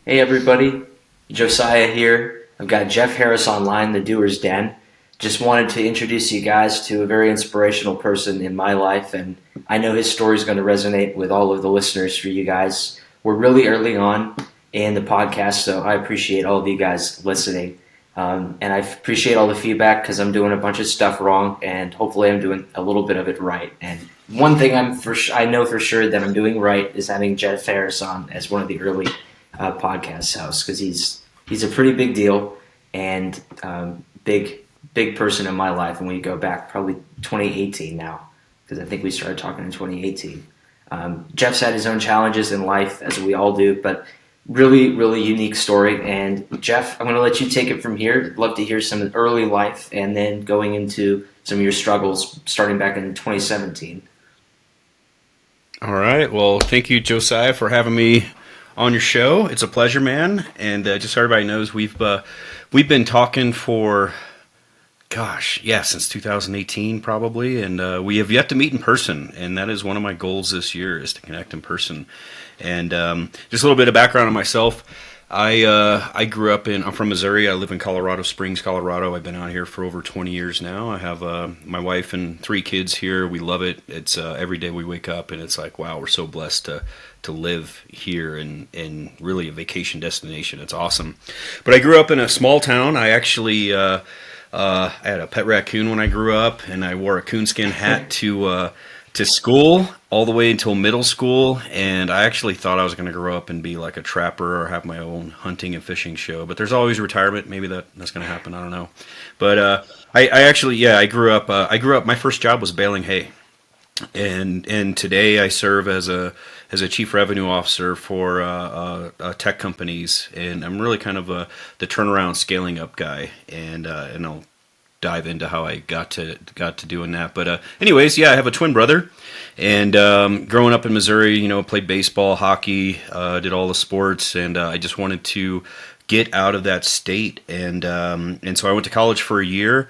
Hey everybody, Josiah here. I've got Jeff Harris online, the Doer's Den. Just wanted to introduce you guys to a very inspirational person in my life, and I know his story is going to resonate with all of the listeners for you guys. We're really early on in the podcast, so I appreciate all of you guys listening. And I appreciate all the feedback because I'm doing a bunch of stuff wrong, and hopefully I'm doing a little bit of it right. And one thing I know for sure that I'm doing right is having Jeff Harris on as one of the early podcast hosts because he's a pretty big deal and big person in my life. And when you go back, probably 2018 now, because I think we started talking in 2018. Jeff's had his own challenges in life, as we all do, but really unique story. And Jeff, I'm going to let you take it from here. I'd love to hear some early life and then going into some of your struggles starting back in 2017. All right. Well, thank you, Josiah, for having me on your show. It's a pleasure, man. And just so everybody knows, we've been talking for, since 2018 probably, and we have yet to meet in person. And that is one of my goals this year, is to connect in person. And just a little bit of background on myself. I grew up I'm from Missouri. I live in Colorado Springs, Colorado. I've been out here for over 20 years now. I have my wife and 3 kids here. We love it. It's every day we wake up and it's like, wow, we're so blessed to live here in really a vacation destination. It's awesome. But I grew up in a small town. I actually I had a pet raccoon when I grew up, and I wore a coonskin hat to school all the way until middle school, and I actually thought I was going to grow up and be like a trapper or have my own hunting and fishing show, but there's always retirement. Maybe that's going to happen. I don't know. But I grew up, my first job was baling hay, and today I serve as a chief revenue officer for tech companies, and I'm really kind of the turnaround scaling up guy, and I'll dive into how I got to doing that. But anyways, I have a twin brother, and growing up in Missouri, played baseball, hockey, did all the sports, and I just wanted to get out of that state, and so I went to college for a year,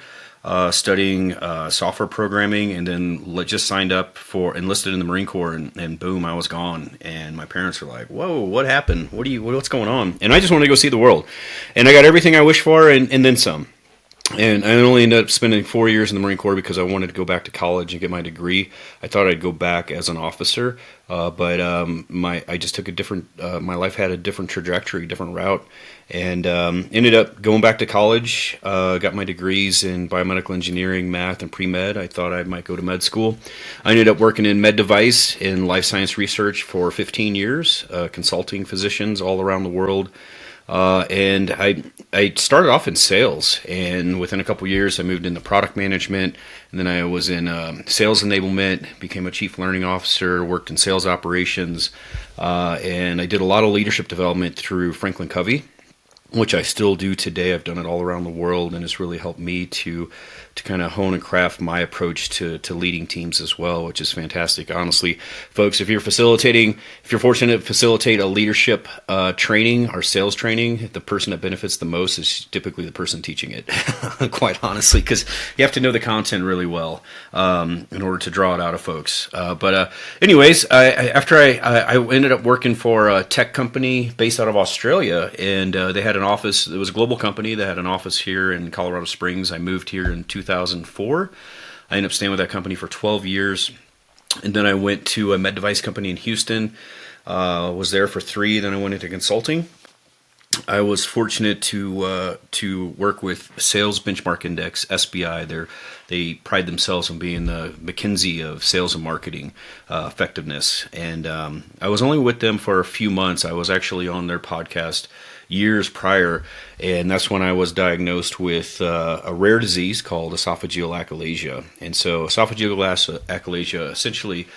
studying software programming, and then just signed up enlisted in the Marine Corps, and boom, I was gone. And my parents were like, "Whoa, what happened? What's going on?" And I just wanted to go see the world, and I got everything I wished for, and then some. And I only ended up spending 4 years in the Marine Corps because I wanted to go back to college and get my degree. I thought I'd go back as an officer, but I just took my life had a different trajectory, different route, and ended up going back to college, got my degrees in biomedical engineering, math, and pre-med. I thought I might go to med school. I ended up working in med device and life science research for 15 years, consulting physicians all around the world. And I started off in sales, and within a couple of years I moved into product management, and then I was in sales enablement, became a chief learning officer, worked in sales operations, and I did a lot of leadership development through Franklin Covey, which I still do today. I've done it all around the world, and it's really helped me to kind of hone and craft my approach to leading teams as well, which is fantastic. Honestly, folks, if you're fortunate to facilitate a leadership training or sales training, the person that benefits the most is typically the person teaching it, quite honestly, because you have to know the content really well in order to draw it out of folks. But anyways, after I ended up working for a tech company based out of Australia, and they had an office. It was a global company that had an office here in Colorado Springs. I moved here in 2004. I ended up staying with that company for 12 years. And then I went to a med device company in Houston, was there for 3. Then I went into consulting. I was fortunate to work with Sales Benchmark Index, SBI. They pride themselves on being the McKinsey of sales and marketing effectiveness. And I was only with them for a few months. I was actually on their podcast years prior, and that's when I was diagnosed with a rare disease called esophageal achalasia. And so esophageal achalasia essentially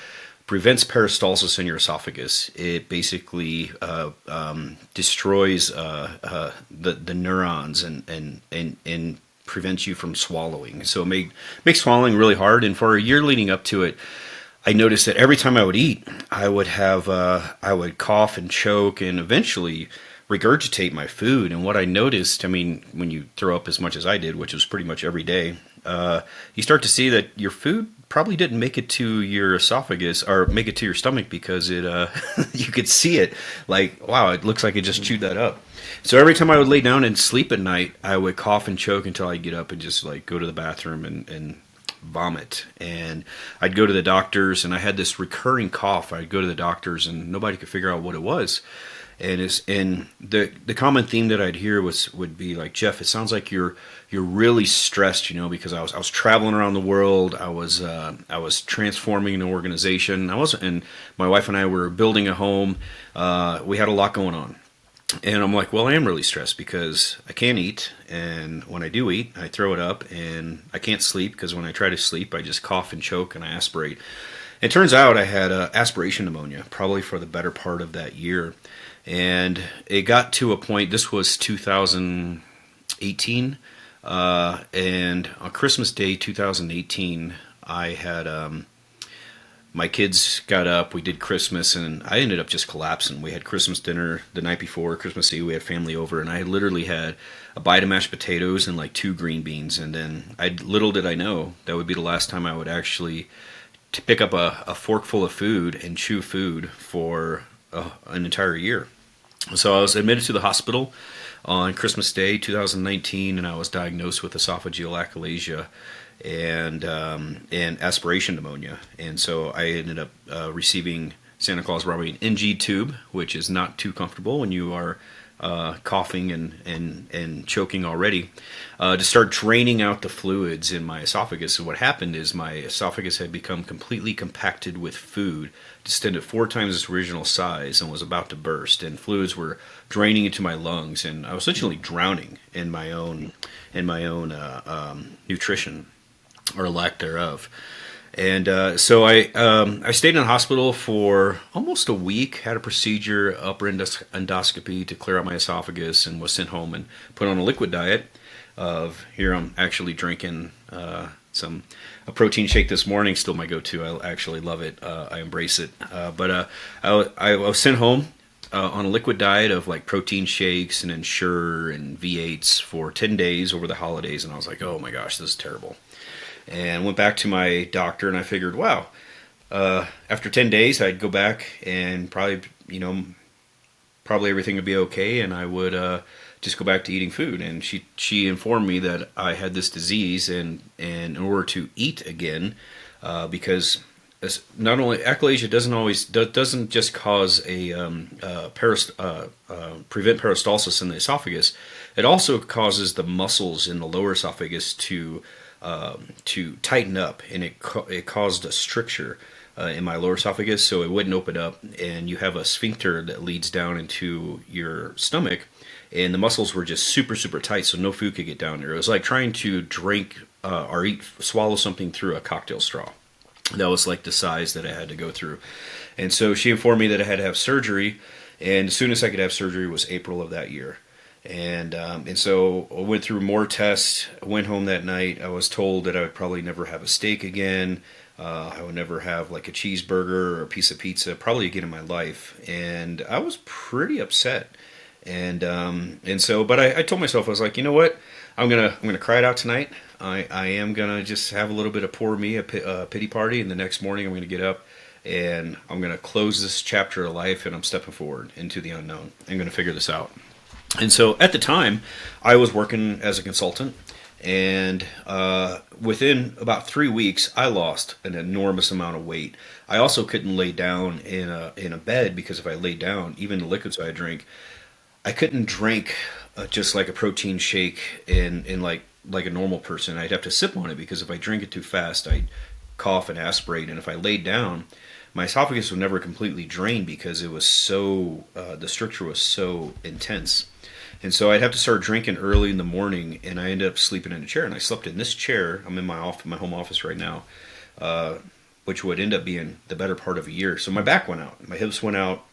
prevents peristalsis in your esophagus. It basically destroys the neurons and prevents you from swallowing. So it makes swallowing really hard. And for a year leading up to it, I noticed that every time I would eat, I would cough and choke and eventually regurgitate my food. And what I noticed, when you throw up as much as I did, which was pretty much every day, you start to see that your food probably didn't make it to your esophagus or make it to your stomach because it you could see it like, wow, it looks like it just chewed that up. So every time I would lay down and sleep at night, I would cough and choke until I'd get up and just like go to the bathroom and vomit. And I'd go to the doctors, and I had this recurring cough. I'd go to the doctors and nobody could figure out what it was. And the common theme that I'd hear would be like, Jeff, it sounds like you're really stressed, because I was traveling around the world. I was transforming an organization. And my wife and I were building a home. We had a lot going on. And I'm like, well, I am really stressed because I can't eat, and when I do eat, I throw it up, and I can't sleep because when I try to sleep, I just cough and choke and I aspirate. It turns out I had aspiration pneumonia, probably for the better part of that year. And it got to a point, this was 2018, and on Christmas Day 2018, I had my kids got up, we did Christmas, and I ended up just collapsing. We had Christmas dinner the night before, Christmas Eve, we had family over, and I literally had a bite of mashed potatoes and like 2 green beans, and then little did I know that would be the last time I would actually pick up a forkful of food and chew food for an entire year. So I was admitted to the hospital on Christmas Day 2019, and I was diagnosed with esophageal achalasia and aspiration pneumonia. And so I ended up receiving, Santa Claus brought me an NG tube, which is not too comfortable when you are coughing and choking already, to start draining out the fluids in my esophagus. So what happened is my esophagus had become completely compacted with food, distended 4 times its original size, and was about to burst. And fluids were draining into my lungs, and I was essentially drowning in my own nutrition, or lack thereof. And so I stayed in the hospital for almost a week, had a procedure, upper endoscopy to clear out my esophagus, and was sent home and put on a liquid diet of, here I'm actually drinking a protein shake this morning, still my go-to. I actually love it. I embrace it. But I was sent home on a liquid diet of like protein shakes and Ensure and V8s for 10 days over the holidays, and I was like, oh my gosh, this is terrible. And went back to my doctor, and I figured, wow, after 10 days, I'd go back and probably everything would be okay, and I would just go back to eating food. And she informed me that I had this disease, and in order to eat again, because not only achalasia doesn't just cause prevent peristalsis in the esophagus, it also causes the muscles in the lower esophagus to tighten up, and it caused a stricture in my lower esophagus, so it wouldn't open up, and you have a sphincter that leads down into your stomach, and the muscles were just super, super tight, so no food could get down there. It was like trying to drink or swallow something through a cocktail straw. That was like the size that I had to go through. And so she informed me that I had to have surgery, and as soon as I could have surgery was April of that year. And so I went through more tests, went home that night. I was told that I would probably never have a steak again. I would never have like a cheeseburger or a piece of pizza, probably again in my life. And I was pretty upset. And so, but I told myself, I was like, you know what? I'm gonna cry it out tonight. I am gonna just have a little bit of poor me, a pity party, and the next morning I'm gonna get up and I'm gonna close this chapter of life, and I'm stepping forward into the unknown. I'm gonna figure this out. And so at the time, I was working as a consultant, and within about 3 weeks, I lost an enormous amount of weight. I also couldn't lay down in a bed, because if I laid down, even the liquids I drink, I couldn't drink just like a protein shake in like a normal person. I'd have to sip on it, because if I drink it too fast, I'd cough and aspirate. And if I laid down, my esophagus would never completely drain, because it was so the stricture was so intense. And so I'd have to start drinking early in the morning, and I ended up sleeping in a chair. And I slept in this chair. I'm in my home office right now, which would end up being the better part of a year. So my back went out, my hips went out.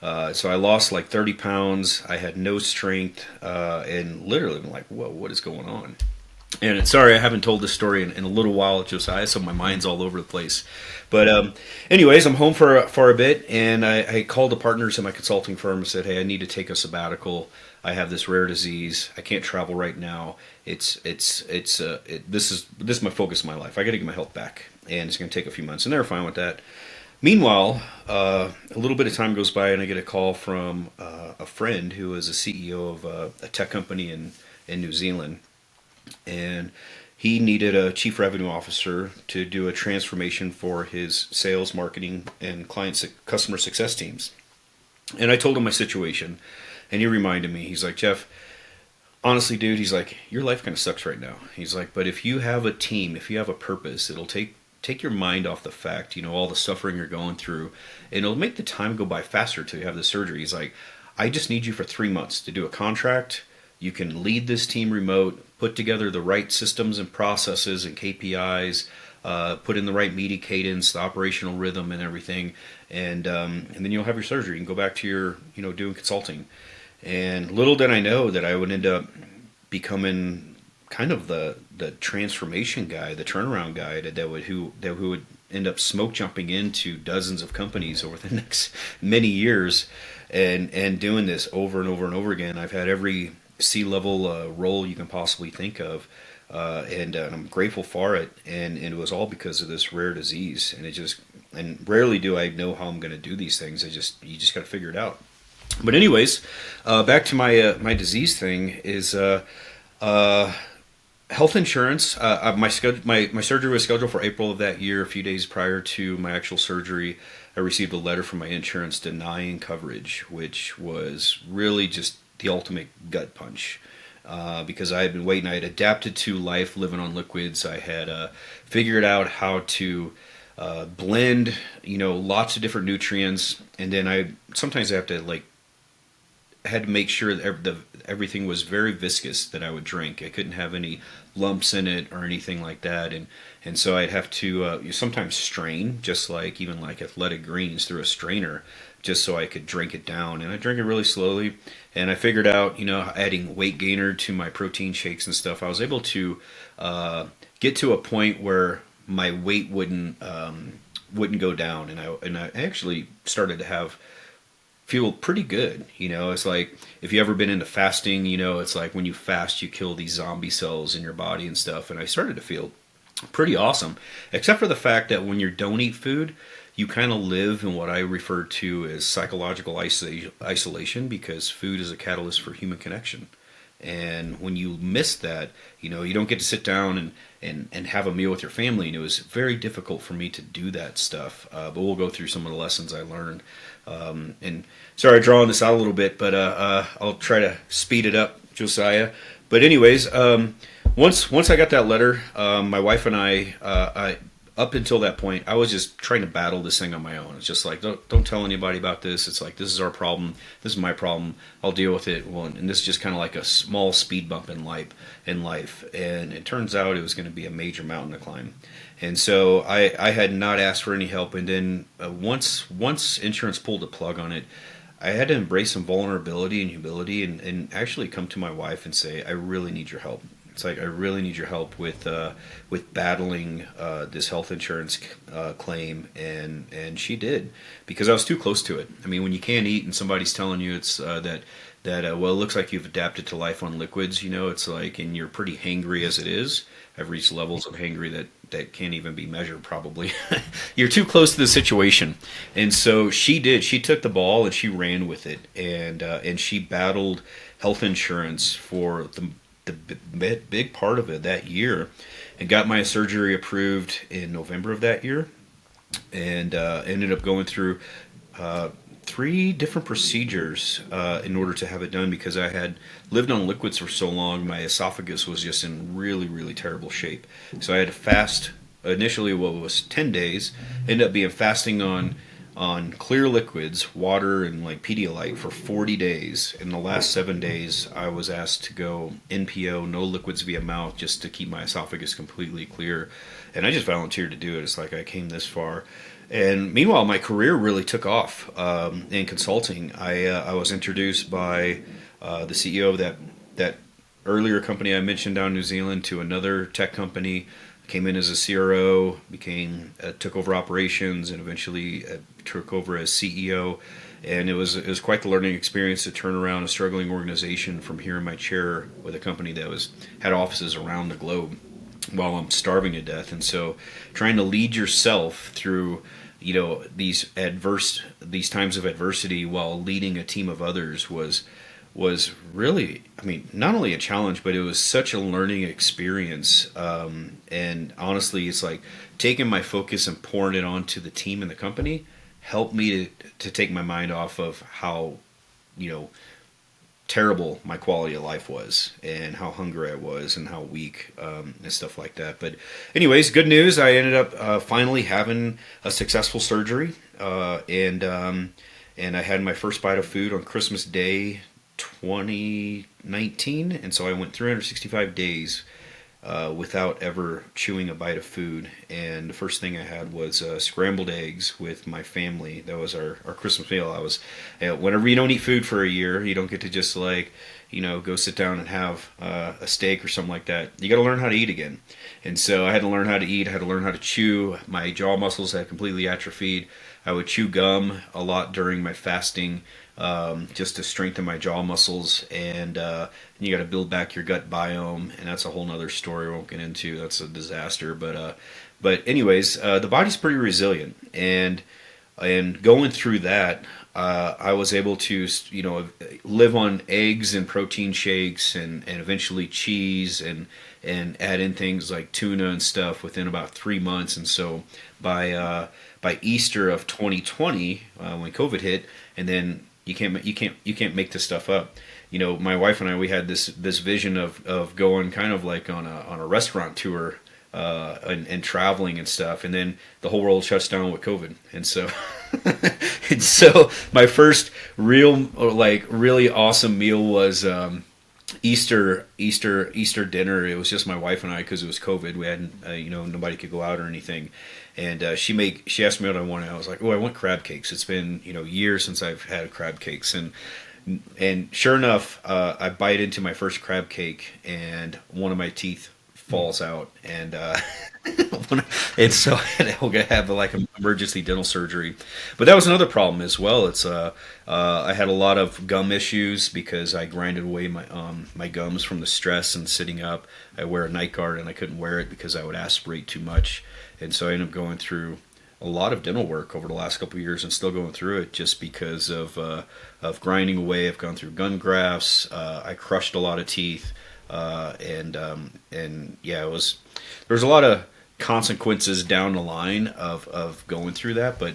So I lost like 30 pounds. I had no strength, and literally I'm like, whoa, what is going on? And sorry, I haven't told this story in a little while, Josiah, so my mind's all over the place. But anyways, I'm home for a bit, and I called the partners in my consulting firm and said, hey, I need to take a sabbatical. I have this rare disease. I can't travel right now. This is my focus in my life. I got to get my health back. and it's going to take a few months, and they're fine with that. Meanwhile, a little bit of time goes by, and I get a call from a friend who is a CEO of a tech company in New Zealand, and he needed a chief revenue officer to do a transformation for his sales, marketing, and customer success teams. And I told him my situation, and he reminded me. He's like, Jeff, honestly, dude, he's like, your life kind of sucks right now. He's like, but if you have a team, if you have a purpose, it'll take your mind off the fact, all the suffering you're going through, and it'll make the time go by faster till you have the surgery. He's like, I just need you for 3 months to do a contract. You can lead this team remote, put together the right systems and processes and KPIs, put in the right media cadence, the operational rhythm and everything, and then you'll have your surgery and go back to your, doing consulting. And little did I know that I would end up becoming kind of the transformation guy, the turnaround guy who would end up smoke jumping into dozens of companies over the next many years, and doing this over and over and over again. I've had every C-level role you can possibly think of, and I'm grateful for it. And it was all because of this rare disease. And rarely do I know how I'm going to do these things. You just got to figure it out. But anyways, back to my disease thing is health insurance. My surgery was scheduled for April of that year. A few days prior to my actual surgery, I received a letter from my insurance denying coverage, which was really just the ultimate gut punch. Because I had been waiting. I had adapted to life living on liquids. I had figured out how to blend, lots of different nutrients, and then sometimes I had to make sure that everything was very viscous that I would drink. I couldn't have any lumps in it or anything like that, and so I'd have to sometimes strain, just even like athletic greens through a strainer, just so I could drink it down. And I drank it really slowly, and I figured out, adding weight gainer to my protein shakes and stuff, I was able to get to a point where my weight wouldn't go down, and I actually started to feel pretty good. It's like, if you ever been into fasting, it's like when you fast, you kill these zombie cells in your body and stuff. And I started to feel pretty awesome, except for the fact that when you don't eat food, you kind of live in what I refer to as psychological isolation, because food is a catalyst for human connection. And when you miss that, you don't get to sit down and have a meal with your family. And it was very difficult for me to do that stuff. But we'll go through some of the lessons I learned. And sorry, drawing this out a little bit, but I'll try to speed it up, Josiah. But anyways, once I got that letter, my wife and I up until that point, I was just trying to battle this thing on my own. It's just like, don't tell anybody about this. It's like, this is our problem. This is my problem. I'll deal with it. Well, and this is just kind of like a small speed bump in life. And it turns out it was going to be a major mountain to climb. And so I had not asked for any help. And then once insurance pulled the plug on it, I had to embrace some vulnerability and humility, and actually come to my wife and say, I really need your help. It's like, I really need your help with battling this health insurance claim, and she did, because I was too close to it. I mean, when you can't eat and somebody's telling you it's that well, it looks like you've adapted to life on liquids, it's like, and you're pretty hangry as it is. I've reached levels of hangry that can't even be measured, probably. You're too close to the situation. And so she did. She took the ball and she ran with it, and she battled health insurance for the big part of it that year, and got my surgery approved in November of that year, and ended up going through 3 different procedures in order to have it done, because I had lived on liquids for so long. My esophagus was just in really, really terrible shape. So I had to fast initially what was 10 days, ended up being fasting on clear liquids, water and like Pedialyte, for 40 days. In the last 7 days, I was asked to go NPO, no liquids via mouth, just to keep my esophagus completely clear. And I just volunteered to do it. It's like, I came this far. And meanwhile, my career really took off in consulting. I was introduced by the CEO of that earlier company I mentioned down in New Zealand to another tech company. Came in as a CRO, took over operations, and eventually took over as CEO. And it was quite the learning experience to turn around a struggling organization from here in my chair with a company that had offices around the globe. while I'm starving to death. And so trying to lead yourself through, these times of adversity while leading a team of others was really, I mean, not only a challenge, but it was such a learning experience. And honestly, it's like taking my focus and pouring it onto the team and the company helped me to take my mind off of how, you know, terrible my quality of life was and how hungry I was and how weak, and stuff like that. But anyways, good news. I ended up finally having a successful surgery, and I had my first bite of food on Christmas Day 2019, and so I went 365 days without ever chewing a bite of food. And the first thing I had was scrambled eggs with my family. That was our Christmas meal. Whenever you don't eat food for a year, you don't get to just go sit down and have a steak or something like that. You got to learn how to eat again. And so I had to learn how to eat. I had to learn how to chew. My jaw muscles had completely atrophied. I would chew gum a lot during my fasting, just to strengthen my jaw muscles, and you got to build back your gut biome, and that's a whole nother story I won't get into. That's a disaster, but anyways, the body's pretty resilient, and going through that, I was able to live on eggs and protein shakes, and eventually cheese, and add in things like tuna and stuff within about 3 months. And so by Easter of 2020, when COVID hit, and then you can't make this stuff up. My wife and I, we had this vision of going kind of like on a restaurant tour, and traveling and stuff, and then the whole world shuts down with COVID, and so and so my first really awesome meal was Easter dinner. It was just my wife and I because it was COVID. We hadn't nobody could go out or anything, and she asked me what I wanted. I was like, oh, I want crab cakes. It's been years since I've had crab cakes, and sure enough, I bite into my first crab cake, and one of my teeth falls out, and and so I'm gonna have like an emergency dental surgery. But that was another problem as well. It's I had a lot of gum issues because I grinded away my gums from the stress and sitting up. I wear a night guard, and I couldn't wear it because I would aspirate too much, and so I ended up going through a lot of dental work over the last couple of years, and still going through it just because of grinding away. I've gone through gun grafts. I crushed a lot of teeth. And yeah, there was a lot of consequences down the line of going through that. But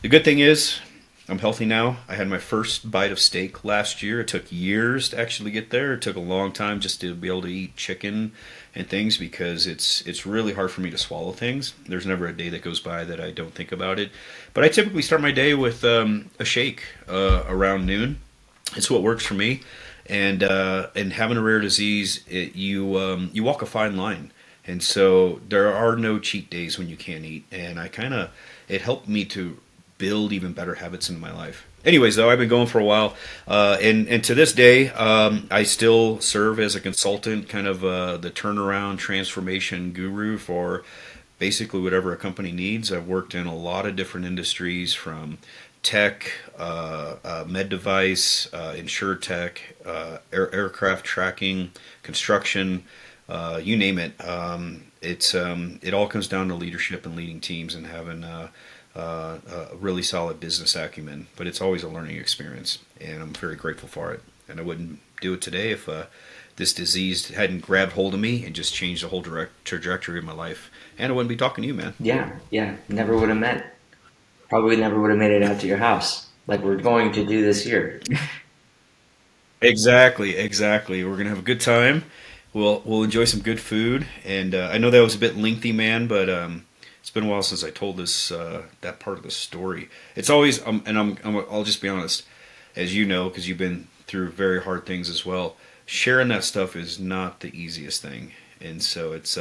the good thing is I'm healthy now. I had my first bite of steak last year. It took years to actually get there. It took a long time just to be able to eat chicken and things because it's really hard for me to swallow things. There's never a day that goes by that I don't think about it. But I typically start my day with a shake around noon. It's what works for me. And having a rare disease, you walk a fine line, and so there are no cheat days when you can't eat. And it helped me to build even better habits in my life. Anyways, though, I've been going for a while, and to this day, I still serve as a consultant, kind of the turnaround transformation guru for basically whatever a company needs. I've worked in a lot of different industries, from tech, med device, insure tech, aircraft tracking, construction, you name it. It all comes down to leadership and leading teams and having a really solid business acumen. But it's always a learning experience, and I'm very grateful for it. And I wouldn't do it today if this disease hadn't grabbed hold of me and just changed the whole trajectory of my life. And I wouldn't be talking to you, man. Yeah, never would have met. Probably never would have made it out to your house like we're going to do this year. Exactly. We're gonna have a good time. We'll enjoy some good food, and I know that was a bit lengthy, man, but it's been a while since I told this that part of the story. It's always and I'll just be honest, as you know, because you've been through very hard things as well. Sharing that stuff is not the easiest thing, and so it's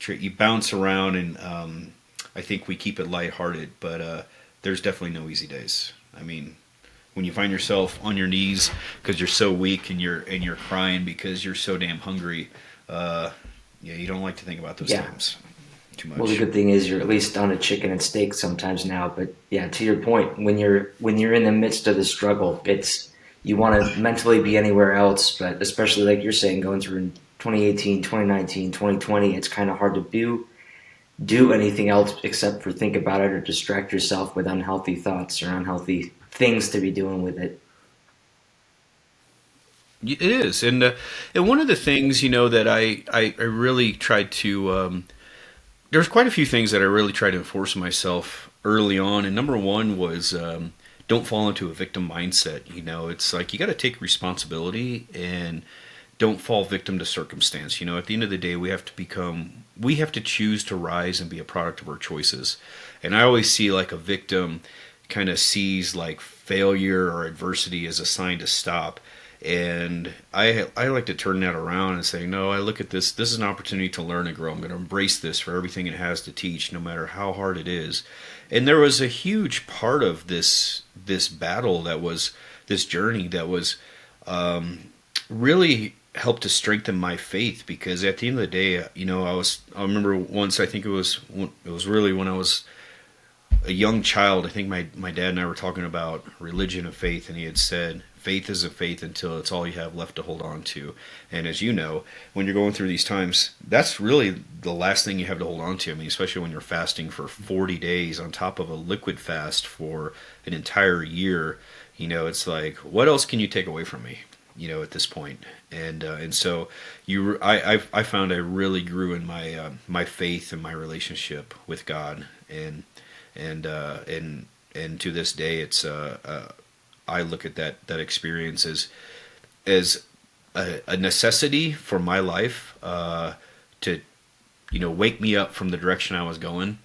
you bounce around, and I think we keep it lighthearted, but there's definitely no easy days. I mean, when you find yourself on your knees because you're so weak and you're crying because you're so damn hungry, you don't like to think about those times too much. Well, the good thing is you're at least on a chicken and steak sometimes now. But yeah, to your point, when you're in the midst of the struggle, you want to mentally be anywhere else, but especially like you're saying, going through 2018, 2019, 2020, it's kind of hard to do anything else except for think about it or distract yourself with unhealthy thoughts or unhealthy things to be doing with it. It is, and one of the things that I really tried to there's quite a few things that I really tried to enforce myself early on, and number one was don't fall into a victim mindset. It's like you got to take responsibility and don't fall victim to circumstance. At the end of the day, we have to choose to rise and be a product of our choices. And I always see like a victim kind of sees like failure or adversity as a sign to stop. And I like to turn that around and say, no, I look at this is an opportunity to learn and grow. I'm going to embrace this for everything it has to teach, no matter how hard it is. And there was a huge part of this battle, that was this journey, that was really helped to strengthen my faith, because at the end of the day, I remember once, I think it was really when I was a young child. I think my dad and I were talking about religion and faith, and he had said, faith is a faith until it's all you have left to hold on to. And as you know, when you're going through these times, that's really the last thing you have to hold on to. I mean, especially when you're fasting for 40 days on top of a liquid fast for an entire year, it's like, what else can you take away from me, at this point? And so I found I really grew in my faith and my relationship with God, and to this day, it's I look at that experience as a necessity for my life, to wake me up from the direction I was going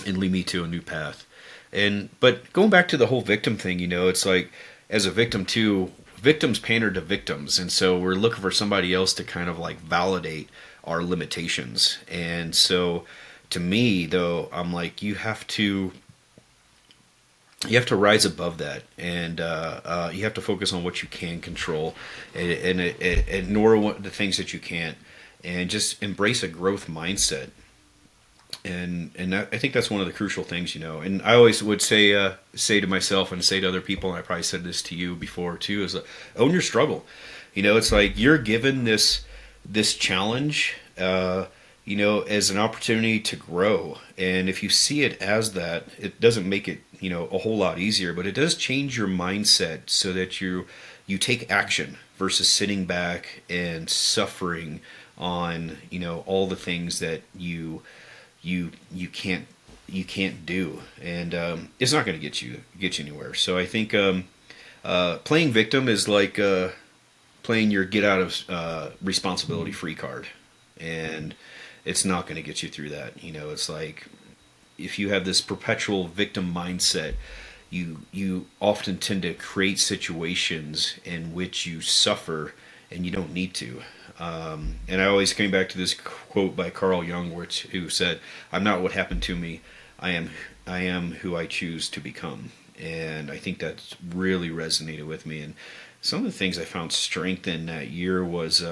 and lead me to a new path. But going back to the whole victim thing, it's like, as a victim too, victims pander to victims, and so we're looking for somebody else to kind of like validate our limitations. And so to me, though, I'm like, you have to rise above that, and you have to focus on what you can control, and ignore the things that you can't, and just embrace a growth mindset. And I think that's one of the crucial things, And I always would say to myself and say to other people, and I probably said this to you before too, is own your struggle. It's like you're given this challenge, as an opportunity to grow. And if you see it as that, it doesn't make it, a whole lot easier, but it does change your mindset so that you take action versus sitting back and suffering on, all the things that you can't do. And it's not going to get you anywhere. So I think playing victim is like playing your get out of responsibility free card, and it's not going to get you through that. It's like, if you have this perpetual victim mindset, you often tend to create situations in which you suffer, and you don't need to. And I always came back to this quote by Carl Jung, who said, "I'm not what happened to me. I am who I choose to become." And I think that really resonated with me. And some of the things I found strength in that year was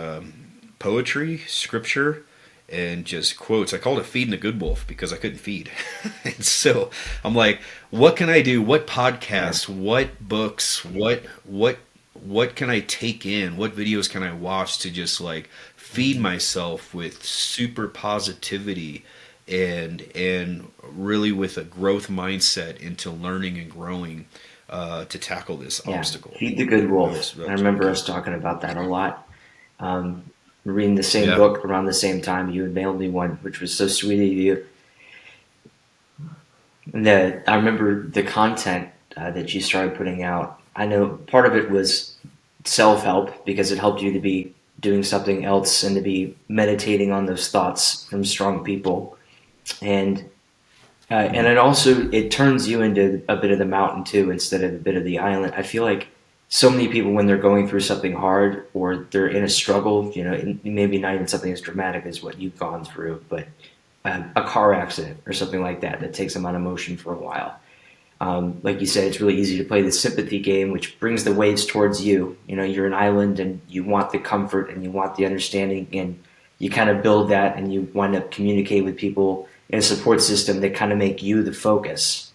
poetry, scripture, and just quotes. I called it feeding the good wolf because I couldn't feed. And so I'm like, what can I do? What podcasts, what books, what can I take in? What videos can I watch to just like feed myself with super positivity and really with a growth mindset into learning and growing to tackle this obstacle. Feed the good wolf. I remember us talking about that a lot. Reading the same book around the same time. You had mailed me one, which was so sweet of you. And I remember the content that you started putting out. I know part of it was self-help because it helped you to be doing something else and to be meditating on those thoughts from strong people. And it turns you into a bit of the mountain too instead of a bit of the island. I feel like so many people, when they're going through something hard or they're in a struggle, maybe not even something as dramatic as what you've gone through, but a car accident or something like that takes them on emotion for a while. Like you said, it's really easy to play the sympathy game, which brings the waves towards you. You're an island and you want the comfort and you want the understanding, and you kind of build that and you wind up communicating with people in a support system that kind of make you the focus.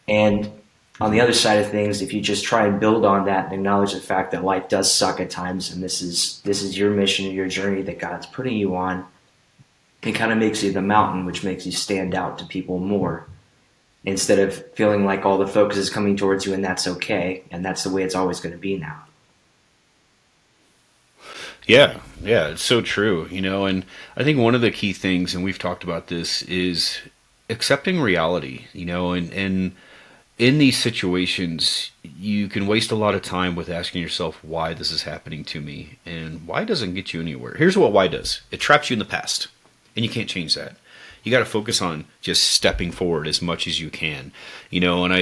And On the other side of things, if you just try and build on that and acknowledge the fact that life does suck at times, and this is your mission, your journey that God's putting you on, it kind of makes you the mountain, which makes you stand out to people more, instead of feeling like all the focus is coming towards you and that's okay, and that's the way it's always going to be now. Yeah, yeah, it's so true, and I think one of the key things, and we've talked about this, is accepting reality, and in these situations, you can waste a lot of time with asking yourself why this is happening to me, and why doesn't get you anywhere. Here's what why does. It traps you in the past, and you can't change that. You got to focus on just stepping forward as much as you can, and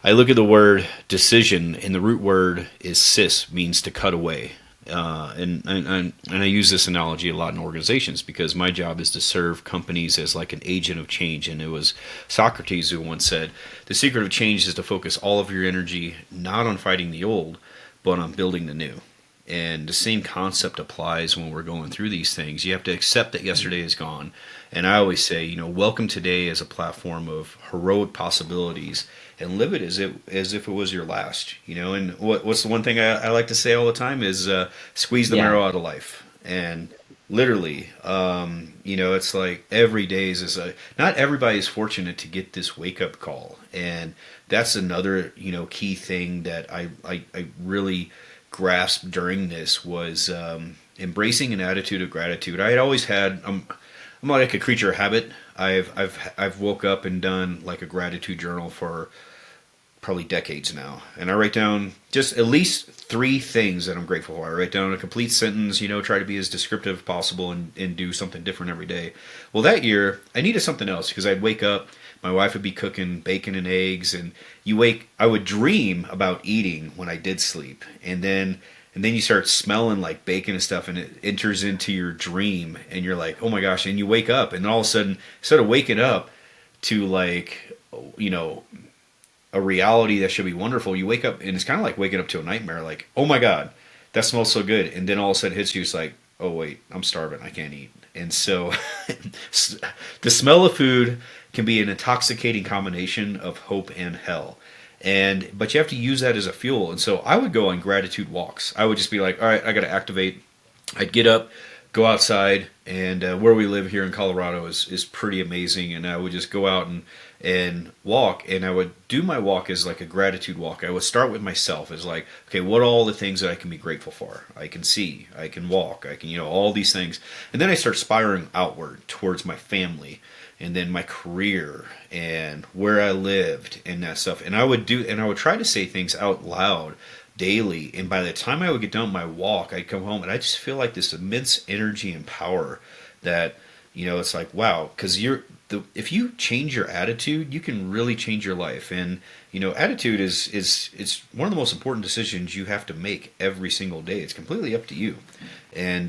I look at the word decision, and the root word is cis, means to cut away. And I use this analogy a lot in organizations because my job is to serve companies as like an agent of change. And it was Socrates who once said, the secret of change is to focus all of your energy not on fighting the old, but on building the new. And the same concept applies when we're going through these things. You have to accept that yesterday is gone. And I always say, welcome today as a platform of heroic possibilities, and live it as if it was your last. And what's the one thing I like to say all the time is squeeze the marrow out of life. And literally, it's like every day is not everybody is fortunate to get this wake up call, and that's another key thing that I really grasped during this was embracing an attitude of gratitude. I had always had. I'm like a creature of habit. I've woke up and done like a gratitude journal for probably decades now, and I write down just at least 3 things that I'm grateful for. I write down a complete sentence, try to be as descriptive as possible and do something different every day. Well, that year I needed something else because I'd wake up, my wife would be cooking bacon and eggs, and I would dream about eating when I did sleep, and then you start smelling like bacon and stuff, and it enters into your dream, and you're like, oh my gosh, and you wake up, and all of a sudden, instead of waking up to like, a reality that should be wonderful, you wake up, and it's kind of like waking up to a nightmare, like, oh my God, that smells so good, and then all of a sudden it hits you, it's like, oh wait, I'm starving, I can't eat. And so, the smell of food can be an intoxicating combination of hope and hell. But you have to use that as a fuel. And so I would go on gratitude walks. I would just be like, all right, I got to activate. I'd get up, go outside, and where we live here in Colorado is pretty amazing. And I would just go out and walk, and I would do my walk as like a gratitude walk. I would start with myself as like, okay, what are all the things that I can be grateful for? I can see, I can walk, I can, all these things. And then I start spiraling outward towards my family, and then my career and where I lived and that stuff. And I would try to say things out loud daily. And by the time I would get done my walk, I'd come home and I just feel like this immense energy and power that, it's like, wow, because if you change your attitude, you can really change your life. And, attitude is one of the most important decisions you have to make every single day. It's completely up to you. And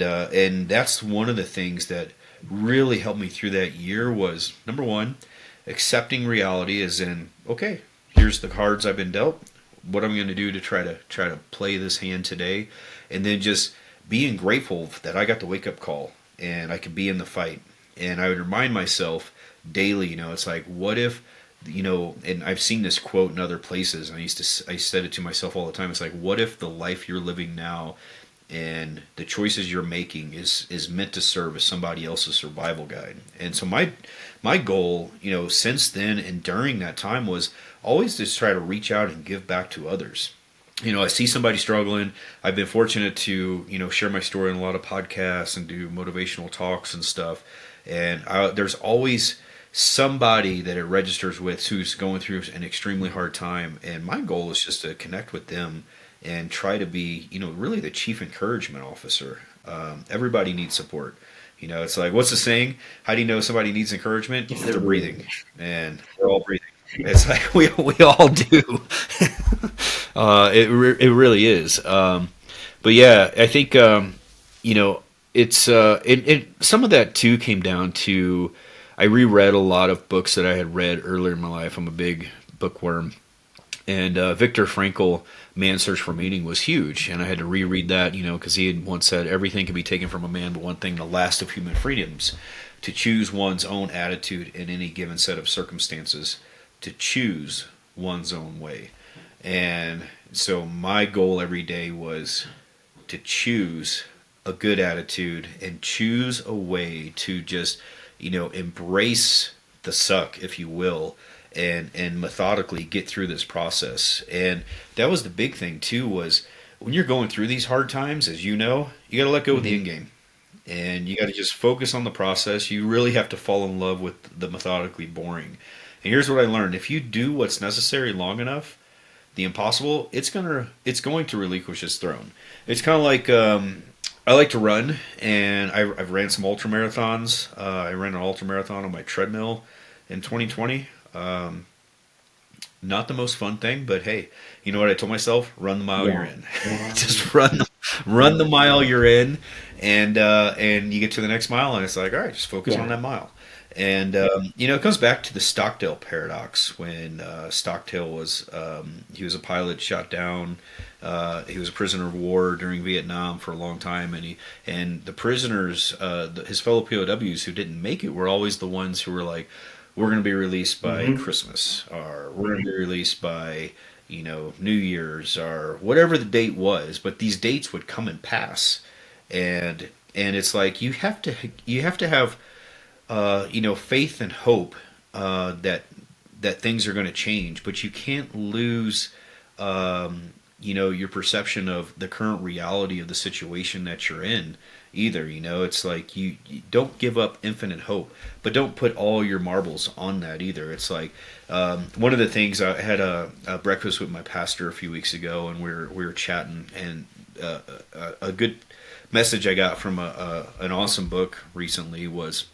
that's one of the things that really helped me through that year was, number one, accepting reality as in, okay, here's the cards I've been dealt. What I'm going to do to try to play this hand today, and then just being grateful that I got the wake up call and I could be in the fight. And I would remind myself daily, it's like, what if, and I've seen this quote in other places, and I said it to myself all the time. It's like, what if the life you're living now and the choices you're making is meant to serve as somebody else's survival guide? And so my goal, since then and during that time was always to try to reach out and give back to others. I see somebody struggling. I've been fortunate to, share my story on a lot of podcasts and do motivational talks and stuff. And there's always somebody that it registers with who's going through an extremely hard time. And my goal is just to connect with them and try to be, really the chief encouragement officer. Everybody needs support. It's like, what's the saying? How do you know somebody needs encouragement? If they're breathing. And we're all breathing. It's like we all do. It really is. But yeah, I think, it's some of that too came down to, I reread a lot of books that I had read earlier in my life. I'm a big bookworm. And Viktor Frankl, Man's Search for Meaning, was huge. And I had to reread that, because he had once said, everything can be taken from a man, but one thing, the last of human freedoms, to choose one's own attitude in any given set of circumstances, to choose one's own way. And so my goal every day was to choose a good attitude and choose a way to just, embrace the suck, if you will, and methodically get through this process. And that was the big thing too, was when you're going through these hard times, as you got to let go of the Hmm. end game. And you got to just focus on the process. You really have to fall in love with the methodically boring. And here's what I learned: if you do what's necessary long enough, the impossible, it's going to relinquish its throne. It's kind of like I like to run, and I've ran some ultra marathons. I ran an ultra marathon on my treadmill in 2020. Not the most fun thing, but hey, you know what I told myself? Run the mile you're Yeah. in. Yeah. Just run the mile you're in, and you get to the next mile, and it's like, all right, just focus on Yeah. that mile. And it comes back to the Stockdale paradox when Stockdale was he was a pilot shot down. He was a prisoner of war during Vietnam for a long time, and the prisoners, his fellow POWs who didn't make it, were always the ones who were like, "We're going to be released by Hmm. Christmas, or we're going to be released by New Year's, or whatever the date was." But these dates would come and pass, and it's like you have to have faith and hope that things are going to change, but you can't lose, your perception of the current reality of the situation that you're in either. It's like you don't give up infinite hope, but don't put all your marbles on that either. It's like one of the things, I had a breakfast with my pastor a few weeks ago, and we were chatting, and a good message I got from an awesome book recently was,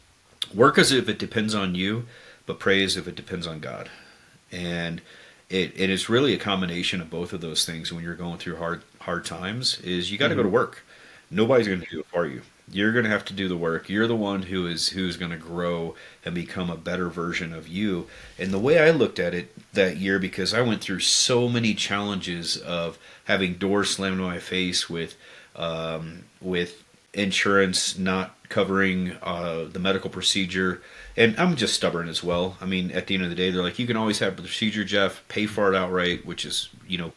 work as if it depends on you, but pray as if it depends on God. And it is really a combination of both of those things. When you're going through hard times, is you got to go to Hmm. work. Nobody's going to do it for you. You're going to have to do the work. You're the one who's going to grow and become a better version of you. And the way I looked at it that year, because I went through so many challenges of having doors slammed in my face with insurance not covering the medical procedure. And I'm just stubborn as well. I mean, at the end of the day, they're like, you can always have the procedure, Jeff, pay for it outright, which is,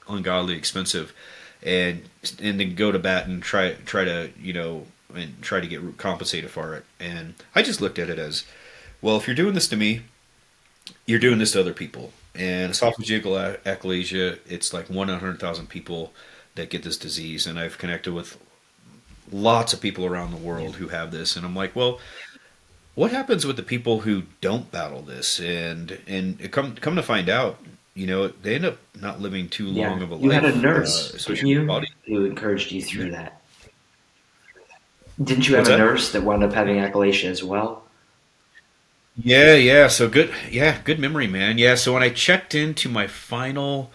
ungodly expensive, and then go to bat and try to, and try to get compensated for it. And I just looked at it as, well, if you're doing this to me, you're doing this to other people. And esophageal achalasia, it's like 1 in 100,000 people that get this disease, and I've connected with lots of people around the Yeah. world who have this, and I'm like, well, what happens with the people who don't battle this? And come to find out, they end up not living too long Yeah. of a You had a life, nurse, didn't especially with the you, body. who encouraged you through that? Didn't you have What's a that? nurse that wound up having achalasia as well? Yeah, yeah. So good. Yeah, good memory, man. Yeah. So when I checked into my final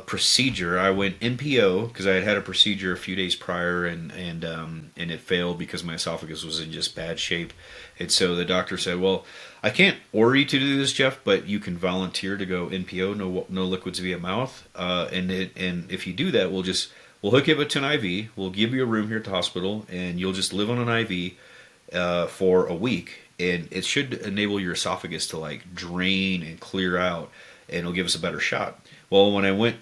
procedure, I went NPO because I had a procedure a few days prior, and it failed because my esophagus was in just bad shape. And so the doctor said, "Well, I can't order you to do this, Jeff, but you can volunteer to go NPO, no liquids via mouth. And if you do that, we'll hook you up to an IV. We'll give you a room here at the hospital, and you'll just live on an IV for a week, and it should enable your esophagus to like drain and clear out, and it'll give us a better shot." Well, when I went,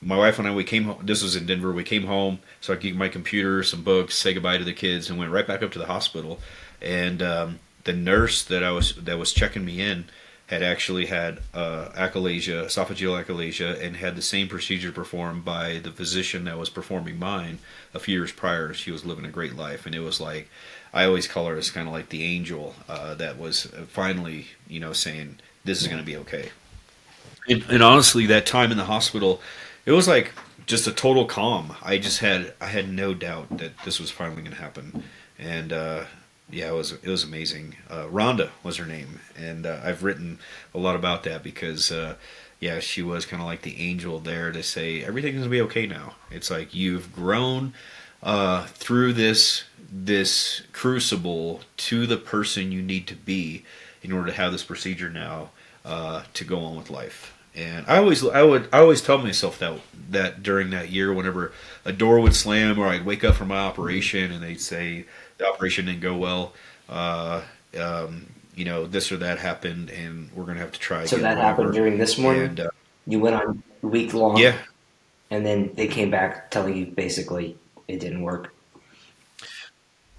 my wife and I, we came home. This was in Denver. We came home so I could get my computer, some books, say goodbye to the kids, and went right back up to the hospital. And the nurse that was checking me in had actually had achalasia, esophageal achalasia, and had the same procedure performed by the physician that was performing mine a few years prior. She was living a great life, and it was like, I always call her as kind of like the angel that was finally, saying this is going Yeah. to be okay. And honestly, that time in the hospital, it was like just a total calm. I had no doubt that this was finally going to happen, and yeah, it was amazing. Rhonda was her name, and I've written a lot about that because yeah, she was kind of like the angel there to say everything's going to be okay now. It's like you've grown through this crucible to the person you need to be in order to have this procedure now to go on with life. And I always tell myself that during that year, whenever a door would slam or I'd wake up from my operation and they'd say the operation didn't go well, uh, this or that happened, and we're gonna have to try So again or that happened whatever. during this morning? And You went on. week long, Yeah. and then they came back telling you basically it didn't work.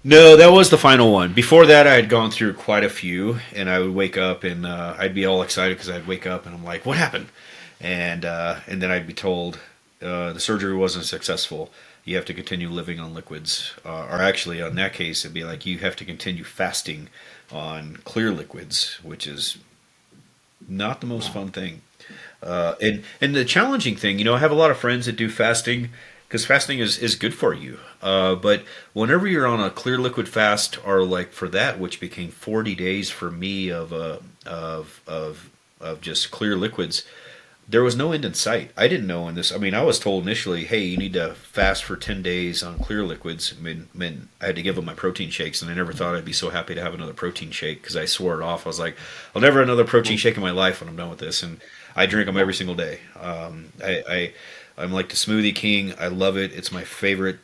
No, that was the final one. Before that, I had gone through quite a few, and I would wake up and I'd be all excited because I'd wake up and I'm like, "What happened?" And then I'd be told the surgery wasn't successful. You have to continue living on liquids, or actually, on that case, it'd be like you have to continue fasting on clear liquids, which is not the most Wow. fun thing. And the challenging thing, I have a lot of friends that do fasting because fasting is good for you. But whenever you're on a clear liquid fast, or like for that, which became 40 days for me of just clear liquids, there was no end in sight. I didn't know in this. I mean, I was told initially, hey, you need to fast for 10 days on clear liquids. I mean, I had to give them my protein shakes, and I never thought I'd be so happy to have another protein shake because I swore it off. I was like, I'll never have another protein shake in my life when I'm done with this. And I drink them Yeah. every single day. I'm like the smoothie king. I love it. It's my favorite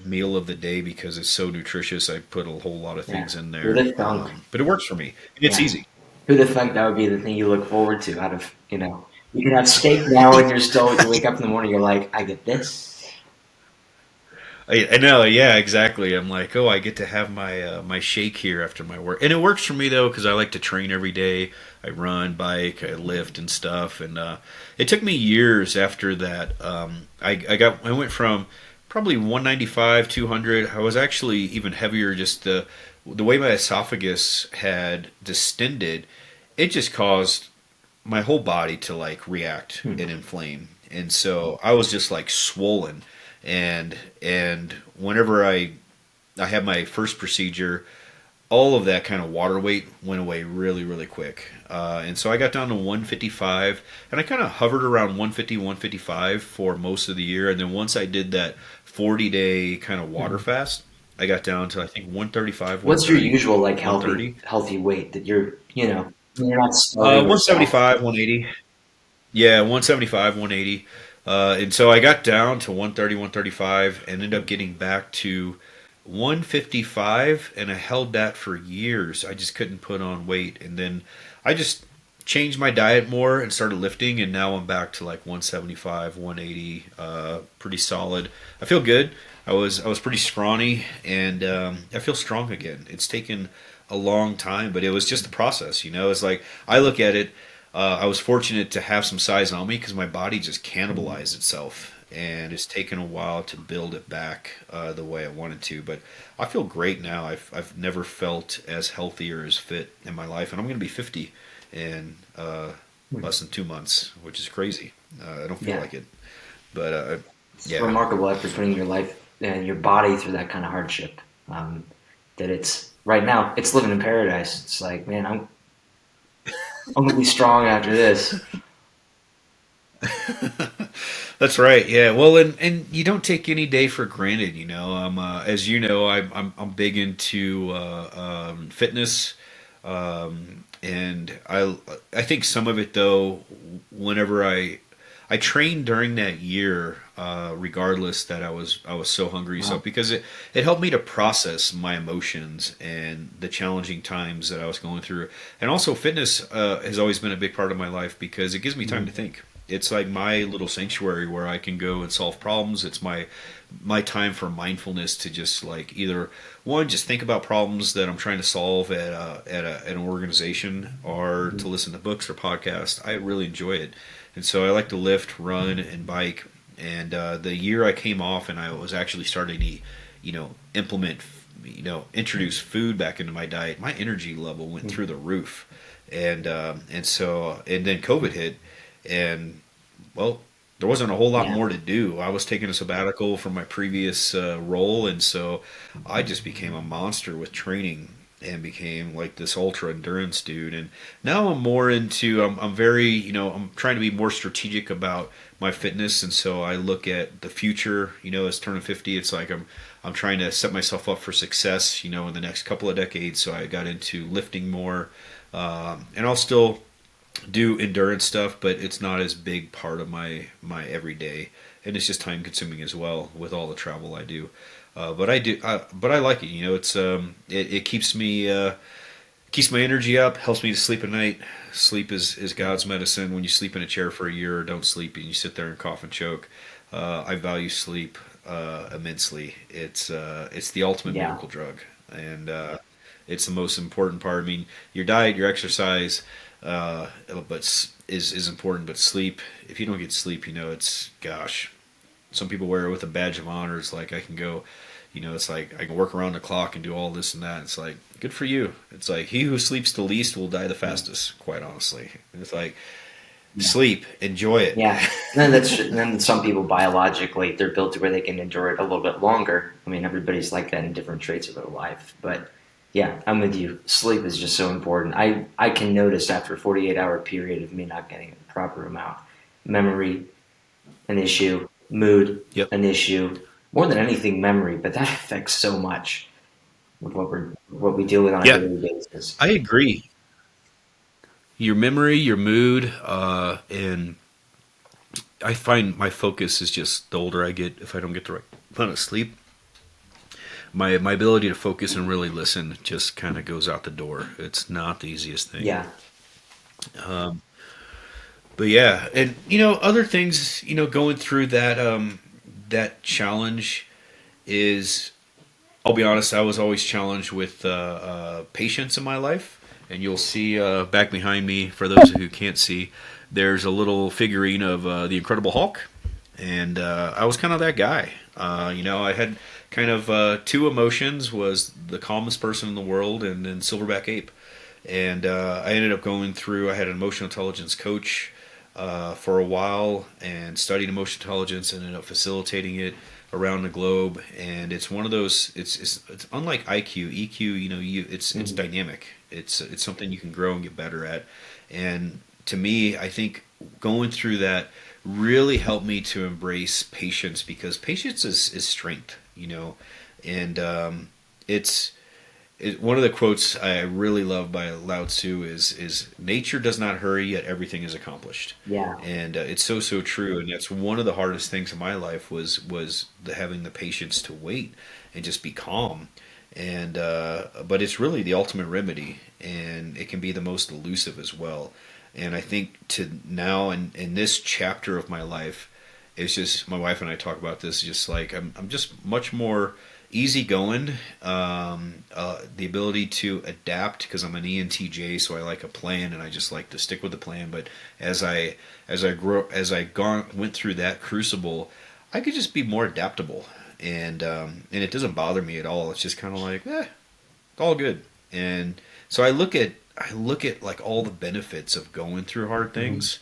meal of the day because it's so nutritious. I put a whole lot of Yeah. things in Who'd there, have thunk? but it works for me. And it's Yeah. easy. Who'd have thunk that would be the thing you look forward to out of, you can have steak now and you wake up in the morning, you're like, I get this. I know, yeah, exactly. I'm like, oh, I get to have my shake here after my work, and it works for me though because I like to train every day. I run, bike, I lift and stuff, and it took me years after that. I went from probably 195, 200. I was actually even heavier. Just the way my esophagus had distended, it just caused my whole body to like react Hmm. and inflame, and so I was just like swollen. And whenever I had my first procedure, all of that kind of water weight went away really really quick, and so I got down to 155, and I kind of hovered around 150 155 for most of the year, and then once I did that 40-day kind of water Hmm. fast, I got down to I think 135 What's your 130 usual like healthy 130 healthy weight that you're not starving yourself? 175 180. Yeah, 175, 180. And so I got down to 130, 135 and ended up getting back to 155, and I held that for years. I just couldn't put on weight. And then I just changed my diet more and started lifting, and now I'm back to like 175, 180, pretty solid. I feel good. I was pretty scrawny, and I feel strong again. It's taken a long time, but it was just a process. It's like I look at it. I was fortunate to have some size on me because my body just Mhm. cannibalized itself, and it's taken a while to build it back the way I wanted to. But I feel great now. I've never felt as healthy or as fit in my life, and I'm going to be 50 in less than 2 months, which is crazy. I don't feel Yeah, like it, but it's yeah, remarkable after putting your life and your body through that kind of hardship. Um, that it's right now it's living in paradise. It's like, man, I'm gonna be strong after this. that's right. Yeah. Well, and you don't take any day for granted. As you know, I'm big into fitness. And I think some of it though, whenever I trained during that year, regardless that I was so hungry, so Wow. because it helped me to process my emotions and the challenging times that I was going through, and also fitness has always been a big part of my life because it gives me time to Mhm. think. It's like my little sanctuary where I can go and solve problems. It's my time for mindfulness to just like either one just think about problems that I'm trying to solve at an organization, or to Mhm. listen to books or podcasts. I really enjoy it, and so I like to lift, run, and bike. And the year I came off and I was actually starting to, implement, introduce food back into my diet, my energy level went through the roof, and then COVID hit, and well, there wasn't a whole lot Yeah. more to do. I was taking a sabbatical from my previous role, and so I just became a monster with training and became like this ultra endurance dude. And now I'm more into, I'm very, I'm trying to be more strategic about my fitness, and so I look at the future. As turning 50, it's like I'm trying to set myself up for success. In the next couple of decades. So I got into lifting more, and I'll still do endurance stuff, but it's not as big part of my everyday, and it's just time consuming as well with all the travel I do. But I like it. It keeps me keeps my energy up, helps me to sleep at night. Sleep is God's medicine. When you sleep in a chair for a year or don't sleep and you sit there and cough and choke, I value sleep immensely. It's the ultimate Yeah. miracle drug, and it's the most important part. I mean, your diet, your exercise, is important, but sleep. If you don't get sleep, it's gosh. Some people wear it with a badge of honor. It's like I can go, it's like I can work around the clock and do all this and that. It's like good for you. It's like he who sleeps the least will die the fastest. Quite honestly, and it's like Yeah. sleep, enjoy it. Yeah. And then some people biologically they're built to where they can endure it a little bit longer. I mean, everybody's like that in different traits of their life. But yeah, I'm with you. Sleep is just so important. I can notice after a 48-hour period of me not getting the proper amount, memory an issue, mood Yep. an issue. More than anything, memory, but that affects so much with what we deal with on a Yeah, daily basis. I agree. Your memory, your mood, and I find my focus is just the older I get. If I don't get the right amount of sleep, my ability to focus and really listen just kind of goes out the door. It's not the easiest thing. Yeah. But yeah, and other things, going through that challenge is, I'll be honest, I was always challenged with patience in my life. And you'll see back behind me, for those who can't see, there's a little figurine of the Incredible Hulk. And I was kind of that guy. I had kind of two emotions: was the calmest person in the world, and then Silverback Ape. And I ended up going through. I had an emotional intelligence coach for a while, and studied emotional intelligence, and ended up facilitating it around the globe. And it's one of those. It's unlike IQ, EQ. It's Mhm. dynamic. It's something you can grow and get better at. And to me, I think going through that really helped me to embrace patience, because patience is strength. And it's one of the quotes I really love by Lao Tzu is nature does not hurry, yet everything is accomplished. Yeah. And it's so true. And that's one of the hardest things in my life was having the patience to wait and just be calm. And but it's really the ultimate remedy, and it can be the most elusive as well. And I think to now in this chapter of my life, it's just my wife and I talk about this. Just like I'm just much more easygoing. The ability to adapt, because I'm an ENTJ, so I like a plan and I just like to stick with the plan. But as I went through that crucible, I could just be more adaptable, and it doesn't bother me at all. It's just kind of like, it's all good. And so I look at like all the benefits of going through hard Mhm. things,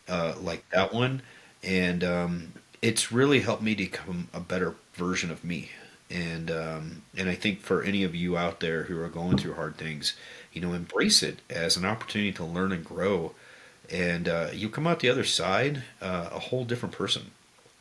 like that one, and it's really helped me to become a better version of me. And I think for any of you out there who are going through hard things, embrace it as an opportunity to learn and grow, and you'll come out the other side a whole different person.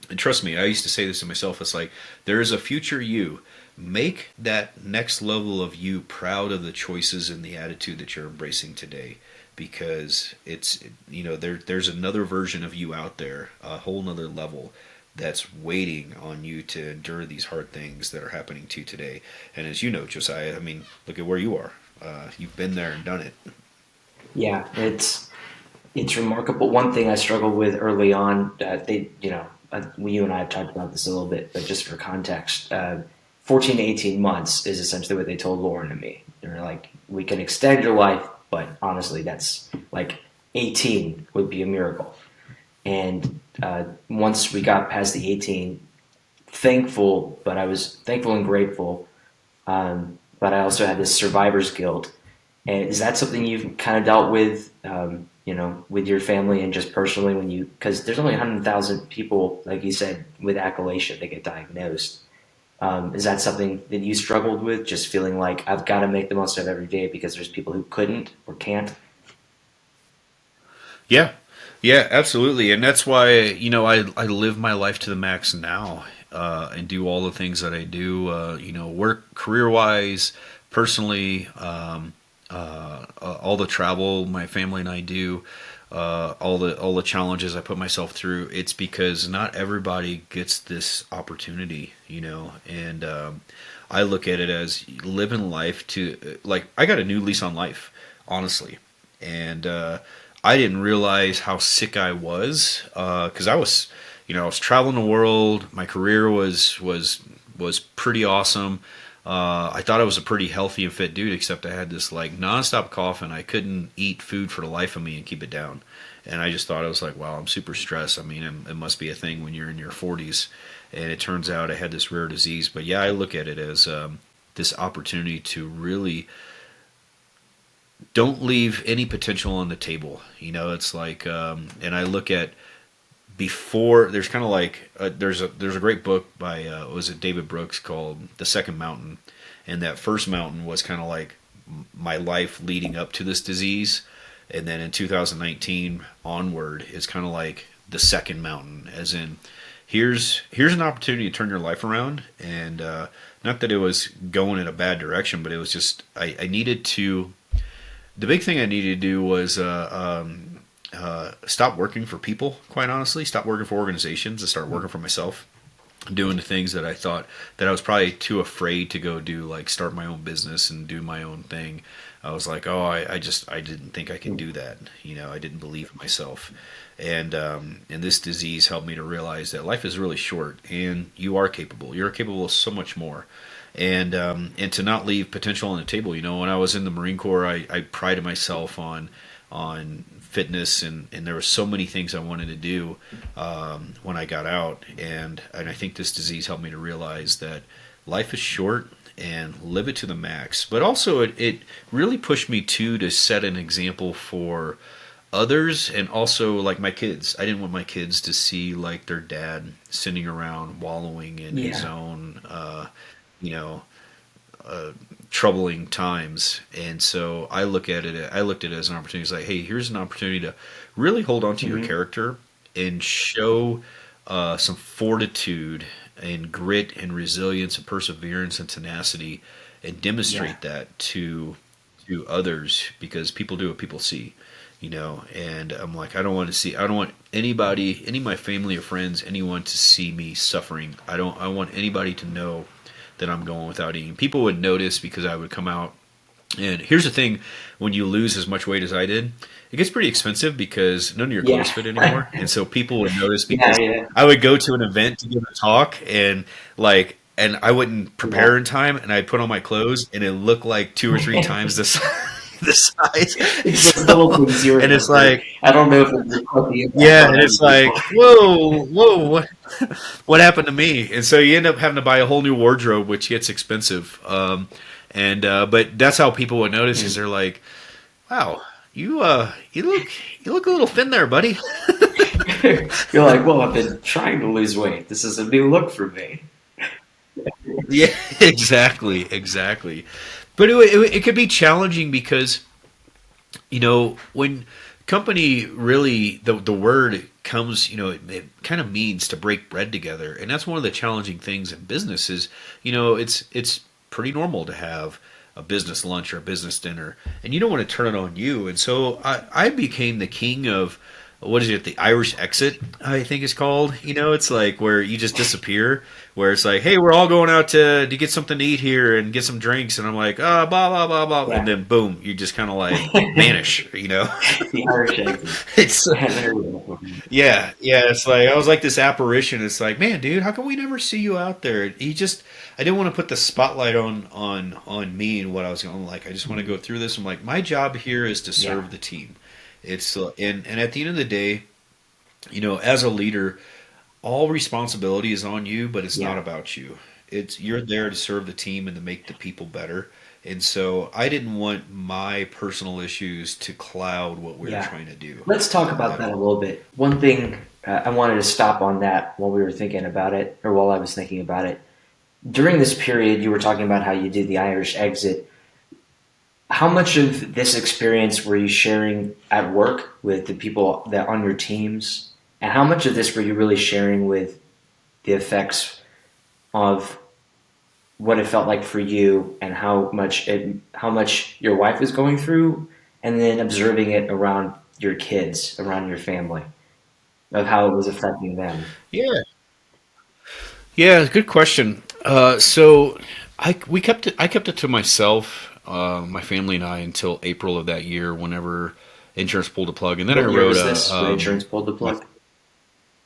And trust me, I used to say this to myself. It's like there is a future you. Make that next level of you proud of the choices and the attitude that you're embracing today, because there's another version of you out there, a whole nother level that's waiting on you to endure these hard things that are happening to you today. And as you know, Josiah, I mean, look at where you are. You've been there and done it. Yeah. It's remarkable. One thing I struggled with early on, you and I have talked about this a little bit, but just for context, 14 to 18 months is essentially what they told Lauren and me. They're like, we can extend your life, but honestly, that's like 18 would be a miracle. And once we got past the 18, thankful, but I was thankful and grateful. But I also had this survivor's guilt. And is that something you've kind of dealt with, with your family and just personally because there's only 100,000 people, like you said, with achalasia that get diagnosed. Is that something that you struggled with, just feeling like I've got to make the most of every day because there's people who couldn't or can't? Yeah, yeah, absolutely, and that's why I live my life to the max now, and do all the things that I do. Work career wise, personally, all the travel my family and I do. all the challenges I put myself through, it's because not everybody gets this opportunity, and I look at it as living life to like I got a new lease on life, honestly, and I didn't realize how sick I was because I was traveling the world. My career was pretty awesome. I thought I was a pretty healthy and fit dude, except I had this like nonstop cough and I couldn't eat food for the life of me and keep it down. And I just thought I was like, wow, I'm super stressed. I mean, it must be a thing when you're in your 40s. And it turns out I had this rare disease. But yeah, I look at it as this opportunity to really don't leave any potential on the table. It's like, and I look at before there's kind of like there's a great book by was it David Brooks called The Second Mountain, and that first mountain was kind of like my life leading up to this disease, and then in 2019 onward is kind of like the second mountain, as in here's an opportunity to turn your life around, and not that it was going in a bad direction, but it was just I needed to. The big thing I needed to do was stop working for people, quite honestly, stop working for organizations and start working for myself, doing the things that I thought that I was probably too afraid to go do, like start my own business and do my own thing. I was like, oh, I didn't think I could do that. I didn't believe in myself. And this disease helped me to realize that life is really short and you are capable. You're capable of so much more. And to not leave potential on the table. When I was in the Marine Corps, I prided myself on fitness, and there were so many things I wanted to do when I got out, and I think this disease helped me to realize that life is short and live it to the max. But also it really pushed me to set an example for others, and also like my kids. I didn't want my kids to see like their dad sitting around wallowing in his own you know, troubling times. And so I looked at it as an opportunity. It's like, hey, here's an opportunity to really hold on to your character and show some fortitude and grit and resilience and perseverance and tenacity, and demonstrate that to others, because people do what people see. And I'm like, I don't want anybody, any of my family or friends, anyone to see me suffering. I want anybody to know that I'm going without eating. People would notice because I would come out. And here's the thing, when you lose as much weight as I did, it gets pretty expensive because none of your clothes fit anymore. And so people would notice because I would go to an event to give a talk, and I wouldn't prepare in time, and I'd put on my clothes and it looked like 2 or 3 times the size. It's just little things you And it's like, I don't know if it's yeah, and it's like, whoa, what happened to me? And so you end up having to buy a whole new wardrobe, which gets expensive. But that's how people would notice, is they're like, wow, you look a little thin there, buddy. You're like, well, I've been trying to lose weight. This is a new look for me. Yeah, exactly. But it could be challenging because, when company really, the word comes, it kind of means to break bread together. And that's one of the challenging things in business is, it's pretty normal to have a business lunch or a business dinner, and you don't want to turn it on you. And so I became the king of, what is it, the Irish exit, I think it's called. It's like where you just disappear, where it's like, hey, we're all going out to get something to eat here and get some drinks. And I'm like, blah, blah, blah, blah. Yeah. And then boom, you just kind of like vanish, The Irish exit. It's yeah. It's like, I was like this apparition. It's like, man, dude, how come we never see you out there? I didn't want to put the spotlight on me and what I was going, like, I just want to go through this. I'm like, my job here is to serve the team. It's and at the end of the day, as a leader, all responsibility is on you, but it's not about you. You're there to serve the team and to make the people better. And so I didn't want my personal issues to cloud what we were trying to do. Let's talk about that a little bit. One thing I wanted to stop on that while we were thinking about it, or while I was thinking about it. During this period, you were talking about how you did the Irish exit. How much of this experience were you sharing at work with the people that on your teams, and how much of this were you really sharing with the effects of what it felt like for you, and how much your wife was going through, and then observing it around your kids, around your family, of how it was affecting them? Yeah. Yeah, good question. So we kept it. I kept it to myself, my family and I, until April of that year, whenever insurance pulled the plug, and then I What year wrote was a this when insurance pulled the my plug?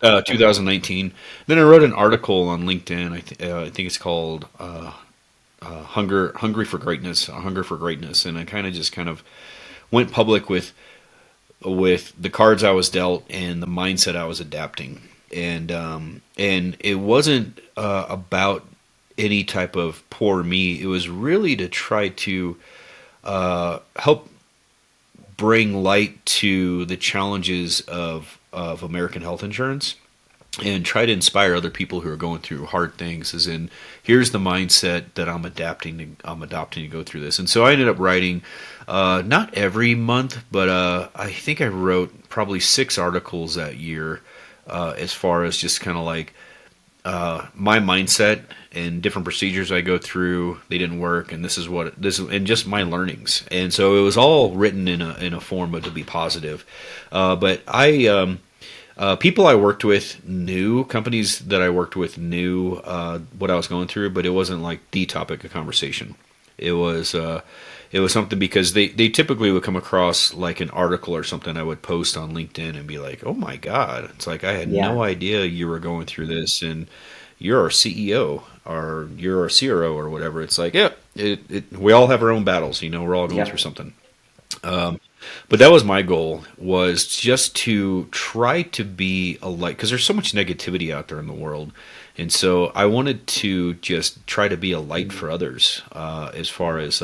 Okay. 2019. Then I wrote an article on LinkedIn. I think it's called "Hungry for Greatness," "Hunger for Greatness," and I kind of went public with the cards I was dealt and the mindset I was adapting. And it wasn't about any type of poor me. It was really to try to help bring light to the challenges of American health insurance and try to inspire other people who are going through hard things. As in, here's the mindset that I'm adopting to go through this. And so I ended up writing, not every month, but I think I wrote probably 6 articles that year, as far as just kind of like my mindset and different procedures I go through. They didn't work, and and just my learnings. And so it was all written in a form of to be positive. But I people I worked with knew, companies that I worked with knew what I was going through, but it wasn't like the topic of conversation. It was it was something because they typically would come across like an article or something I would post on LinkedIn and be like, "Oh my God!" It's like I had Yeah. no idea you were going through this, and you're our CEO or you're our CRO or whatever. It's like, yeah, we all have our own battles. We're all going through Yep. something. Um, but that was my goal, was just to try to be a light, because there's so much negativity out there in the world, and so I wanted to just try to be a light Mhm. for others, as far as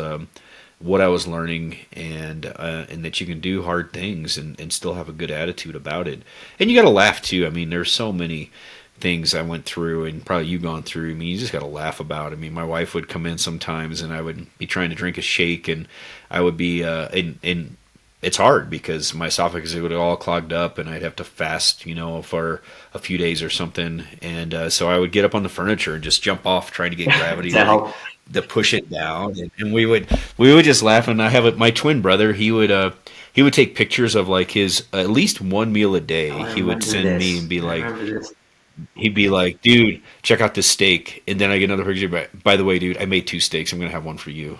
what I was learning, and that you can do hard things and still have a good attitude about it, and you got to laugh too. I mean, there's so many things I went through, and probably you've gone through. I mean, you just got to laugh about it. I mean, my wife would come in sometimes, and I would be trying to drink a shake, and I would be and it's hard because my esophagus would all clogged up, and I'd have to fast, for a few days or something. And so I would get up on the furniture and just jump off, trying to get gravity, To like help. to push it down. And we would just laugh. And I have my twin brother. He would take pictures of like his at least one meal a Oh, day. I He would remember send me and this. be I like, remember this. he'd be like, "Dude, check out this steak." And then I get another picture. By the way, dude, I made 2 steaks. I'm gonna have one for you.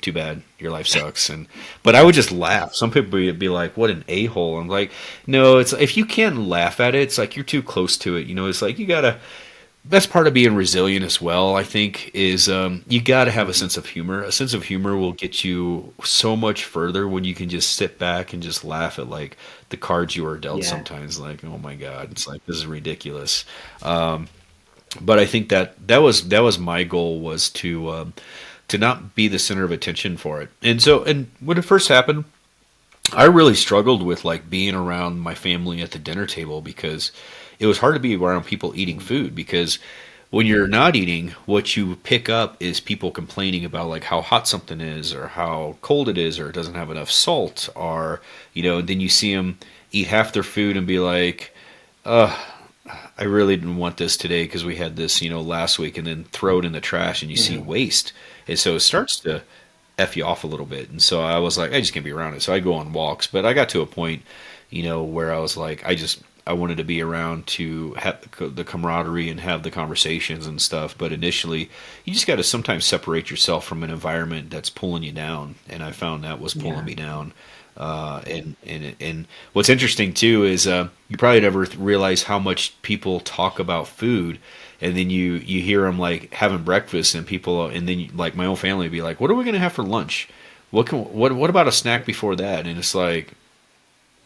Too bad, your life sucks. But I would just laugh. Some people would be like, "What an a hole." I'm like, no, it's if you can't laugh at it, it's like you're too close to it. It's like you gotta. Best part of being resilient as well, I think, is you got to have a Mhm. sense of humor. A sense of humor will get you so much further when you can just sit back and just laugh at like the cards you are dealt. Yeah. Sometimes, like, oh my god, it's like this is ridiculous. Um, but I think that was my goal, was to not be the center of attention for it. And when it first happened, I really struggled with like being around my family at the dinner table, because it was hard to be around people eating Mhm. food, because when you're not eating, what you pick up is people complaining about like how hot something is, or how cold it is, or it doesn't have enough salt, or then you see them eat half their food and be like, "Uh, I really didn't want this today because we had this, last week," and then throw it in the trash, and you see Mhm. waste. And so it starts to F you off a little bit. And so I was like, I just can't be around it. So I go on walks, but I got to a point, where I was like, I wanted to be around to have the camaraderie and have the conversations and stuff. But initially, you just got to sometimes separate yourself from an environment that's pulling you down. And I found that was pulling Yeah. me down. And what's interesting too is you probably never realize how much people talk about food, and then you hear them like having breakfast, and people, and then like my own family would be like, "What are we gonna have for lunch? What about a snack before that?" And it's like,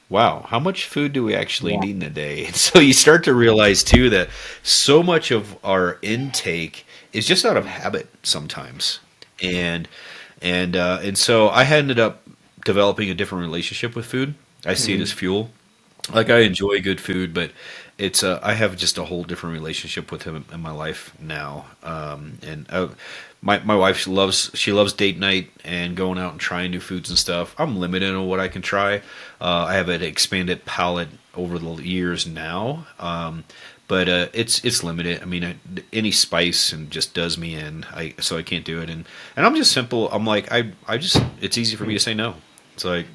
wow, how much food do we actually Yeah. need in a day? And so you start to realize too that so much of our intake is just out of habit sometimes, and and so I ended up developing a different relationship with food. I see it as Mhm. fuel. Like, I enjoy good food, but it's I have just a whole different relationship with him in my life now. And my wife, she loves date night and going out and trying new foods and stuff. I'm limited on what I can try. I have an expanded palate over the years now. But it's limited. I mean, any spice and just does me in. So I can't do it. And I'm just simple. I'm like, I just, it's easy for me to say no. It's like,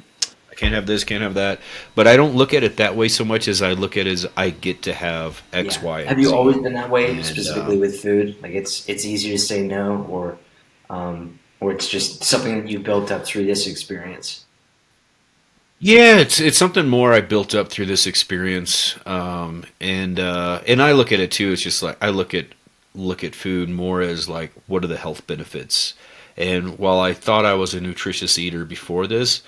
can't have this, can't have that. But I don't look at it that way so much as I look at it as I get to have X, Yeah. Y, Have and you always Z. been that way, And specifically with food? Like it's easier to say no, or it's just something that you built up through this experience. yeah, it's something more I built up through this experience, and I look at it too. It's just like I look at food more as like what are the health benefits. And while I thought I was a nutritious eater before this,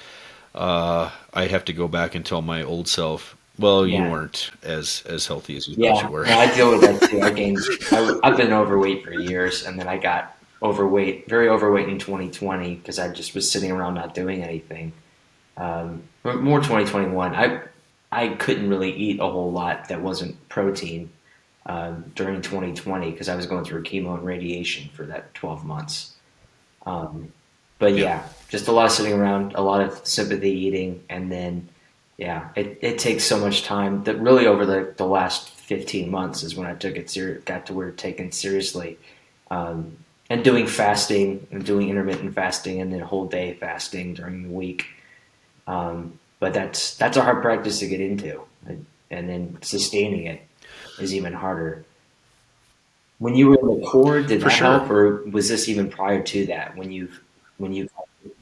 I'd have to go back and tell my old self, well, you Yeah. weren't as healthy as you thought you Yeah, were. no, I deal with that too. I've been overweight for years, and then I got very overweight in 2020 because I just was sitting around not doing anything. But more 2021. I couldn't really eat a whole lot that wasn't protein during 2020 because I was going through chemo and radiation for that 12 months. Um, but Yep, yeah, just a lot of sitting around, a lot of sympathy eating, and then yeah, it takes so much time that really over the last 15 months is when I took it serious, got to where taken seriously, um, and doing fasting and doing intermittent fasting and then whole day fasting during the week. But that's a hard practice to get into, and then sustaining it is even harder. When you were in the Corps, did for that help, sure. or was this even prior to that when you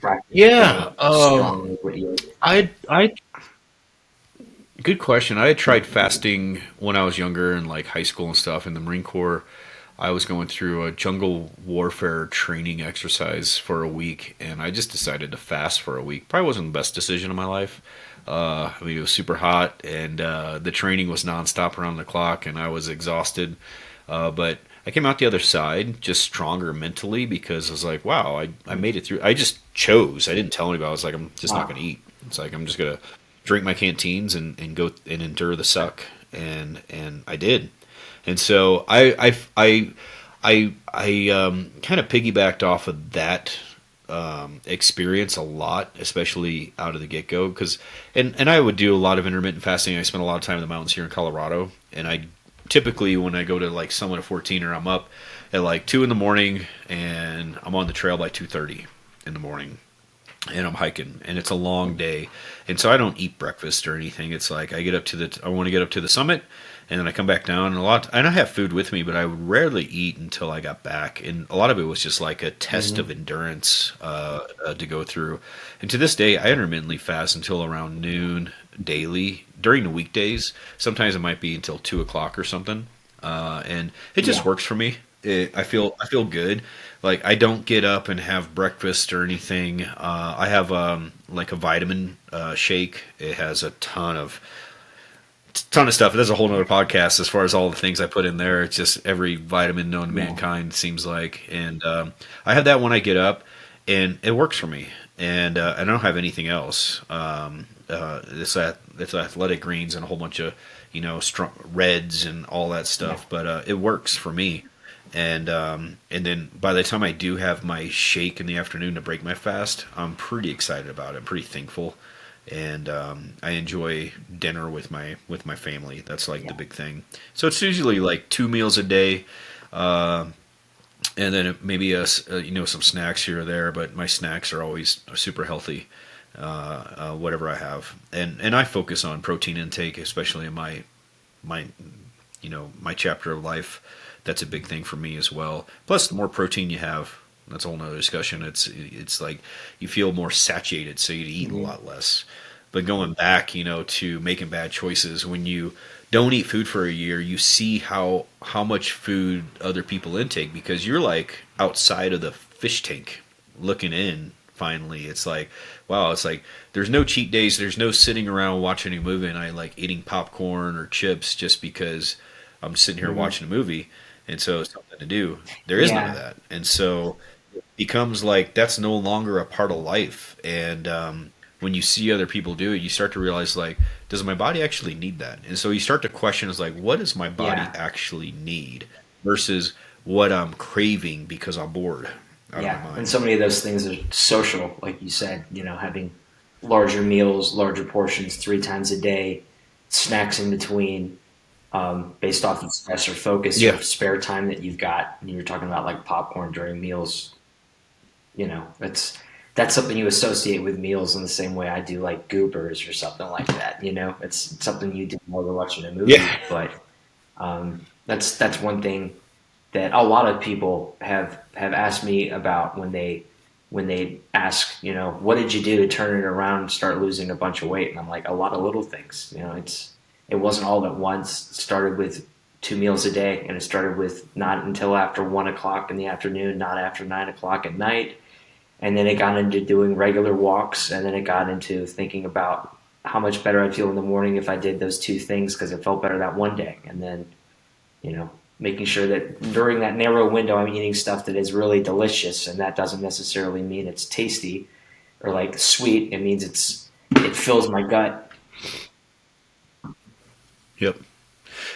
practiced Yeah, staying strong with what you ate? I good question. I had tried fasting when I was younger in like high school and stuff in the Marine Corps. I was going through a jungle warfare training exercise for a week, and I just decided to fast for a week. Probably wasn't the best decision of my life. I mean, it was super hot, and the training was nonstop around the clock, and I was exhausted. But I came out the other side just stronger mentally because I was like, wow, I made it through. I just chose. I didn't tell anybody. I was like, I'm just not going Wow. to eat. It's like, I'm just going to drink my canteens and go and endure the suck. And I did. And so I kind of piggybacked off of that experience a lot, especially out of the get go. Because and I would do a lot of intermittent fasting. I spent a lot of time in the mountains here in Colorado, and I typically when I go to like Summit of 14 or I'm up at like 2 in the morning, and I'm on the trail by 2:30 in the morning, and I'm hiking, and it's a long day, and so I don't eat breakfast or anything. It's like I want to get up to the summit, and then I come back down, and I don't have food with me, but I would rarely eat until I got back, and a lot of it was just like a test of Hmm. endurance to go through. And to this day, I intermittently fast until around noon daily during the weekdays. Sometimes it might be until 2 o'clock or something, and it just Yeah. works for me. I feel good. Like I don't get up and have breakfast or anything. I have like a vitamin shake. It has a ton of stuff. There's a whole nother podcast as far as all the things I put in there. It's just every vitamin known to Yeah. mankind seems like, and I have that when I get up, and it works for me. And I don't have anything else. It's athletic greens and a whole bunch of strong reds and all that Yeah. stuff. But it works for me. And then by the time I do have my shake in the afternoon to break my fast, I'm pretty excited about it. I'm pretty thankful, and I enjoy dinner with my family. That's like the Yeah. big thing. So it's usually like 2 meals a day, uh, and then maybe some snacks here or there. But my snacks are always super healthy, whatever I have, and I focus on protein intake, especially in my my chapter of life. That's a big thing for me as well. Plus, the more protein you have, that's a whole nother discussion. It's like you feel more satiated, so you eat a Hmm. lot less. But going back, to making bad choices, when you don't eat food for a year, you see how much food other people intake because you're like outside of the fish tank looking in. Finally, it's like, wow, it's like there's no cheat days, there's no sitting around watching a movie and I like eating popcorn or chips just because I'm sitting here Hmm. watching a movie and so it's something to do. There is none of Yeah. that, and so it becomes like that's no longer a part of life. And when you see other people do it, you start to realize like, does my body actually need that? And so you start to question is like, what does my body Yeah. actually need versus what I'm craving because I'm bored out of my Yeah. And mind. so many of those things are social, like you said. Having larger meals, larger portions, 3 times a day, snacks in between, based off of stress or focus or Yeah, spare time that you've got. And you were talking about like popcorn during meals. It's that's something you associate with meals in the same way I do like goobers or something like that. It's something you do while we're watching a Yeah. movie, but that's one thing that a lot of people have asked me about when they ask, what did you do to turn it around and start losing a bunch of weight? And I'm like, a lot of little things. It wasn't all at once. It started with 2 meals a day, and it started with not until after 1 o'clock in the afternoon, not after 9 o'clock at night. And then it got into doing regular walks, and then it got into thinking about how much better I'd feel in the morning if I did those two things because it felt better that one day. And then, you know, making sure that during that narrow window I'm eating stuff that is really delicious, and that doesn't necessarily mean it's tasty or like sweet. It means it fills my gut. Yep.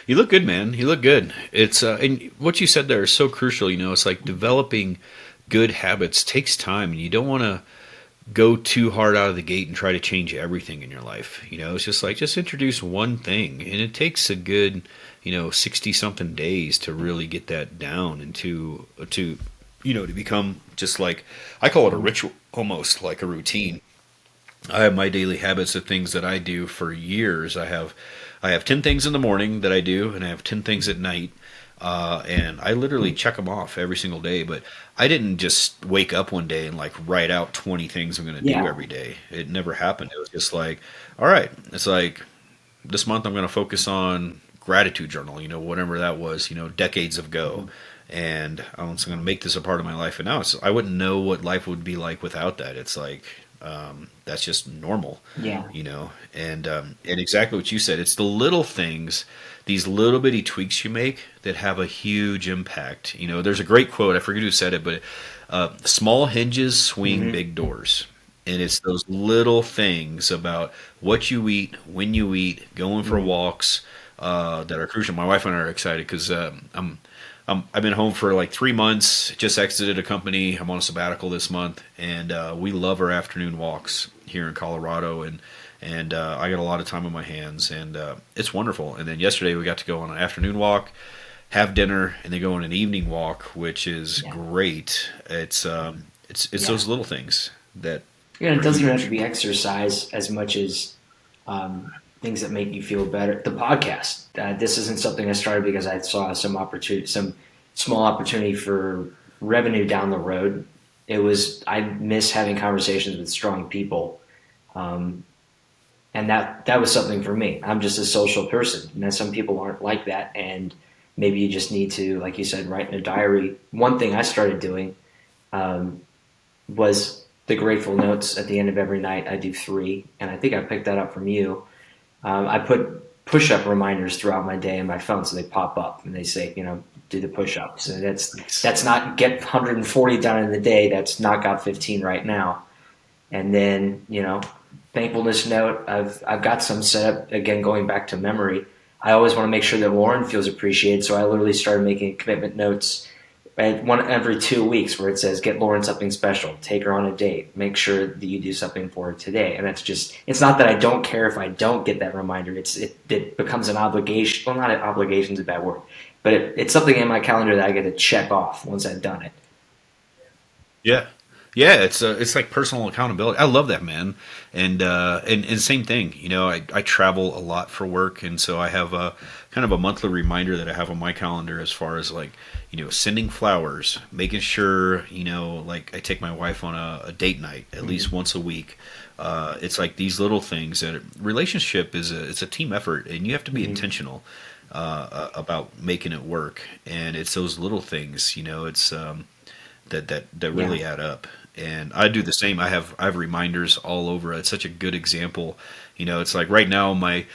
You look good, man. You look good. It's and what you said there is so crucial. It's like developing good habits takes time, and you don't want to go too hard out of the gate and try to change everything in your life. It's just like just introduce one thing, and it takes a good 60 something days to really get that down and to become just like I call it a ritual, almost like a routine. I have my daily habits of things that I do for years. I have 10 things in the morning that I do, and I have 10 things at night. And I literally check them off every single day. But I didn't just wake up one day and like write out 20 things I'm going to do Yeah. every day. It never happened. It was just like, all right, it's like this month I'm going to focus on gratitude journal, whatever that was, decades ago. And I'm going to make this a part of my life. And now I wouldn't know what life would be like without that. It's like, that's just normal, Yeah. and exactly what you said. It's the little things, these little bitty tweaks you make that have a huge impact. There's a great quote. I forget who said it, but small hinges swing Hmm. big doors. And it's those little things about what you eat, when you eat, going for Hmm. walks, that are crucial. My wife and I are excited because I've been home for like 3 months. Just exited a company. I'm on a sabbatical this month, and we love our afternoon walks here in Colorado. And I got a lot of time on my hands, and it's wonderful. And then yesterday we got to go on an afternoon walk, have dinner, and then go on an evening walk, which is Yeah. great. It's Yeah. those little things that Yeah. It are doesn't even have to huge. be exercise as much as things that make you feel better. The podcast. This isn't something I started because I saw some opportunity, some small opportunity for revenue down the road. I miss having conversations with strong people, um, and that was something for me. I'm just a social person, and some people aren't like that. And maybe you just need to, like you said, write in a diary. One thing I started doing um, was the grateful notes at the end of every night. I do three, and I think I picked that up from you. I put push-up reminders throughout my day in my phone, so they pop up and they say, do the push-ups. And that's not get 140 done in the day. That's knock out 15 right now. And then, thankfulness note. I've got some set up again. Going back to memory, I always want to make sure that Lauren feels appreciated. So I literally started making commitment notes one every 2 weeks where it says get Lauren something special, take her on a date, make sure that you do something for her today. And it's not that I don't care if I don't get that reminder. It becomes an obligation. Well, not an obligation is a bad word, but it's something in my calendar that I get to check off once I've done it. Yeah. Yeah, it's like personal accountability. I love that, man. And same thing. I travel a lot for work, and so I have a kind of a monthly reminder that I have on my calendar as far as like sending flowers, making sure like I take my wife on a date night at least Mm-hmm. once a week. It's like these little things that relationship it's a team effort, and you have to be Mm-hmm. intentional about making it work. And it's those little things. It's that Yeah. really add up. And I do the same. I have reminders all over. It's such a good example. It's like right now my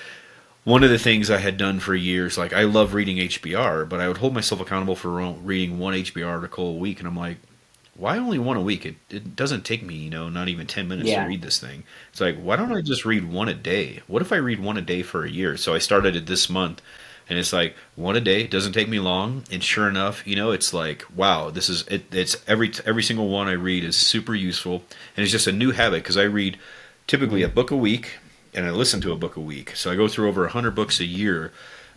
one of the things I had done for years. Like I love reading HBR, but I would hold myself accountable for reading one HBR article a week, and I'm like, why only one a week? It doesn't take me, not even 10 minutes to Yeah. read this thing. It's like, why don't I just read one a day? What if I read one a day for a year? So I started it this month, and it's like one a day. It doesn't take me long, and sure enough, it's like, wow, this is it. It's every single one I read is super useful, and it's just a new habit because I read typically a Mm-hmm. book a week, and I listen to a book a week. So I go through over 100 books a year.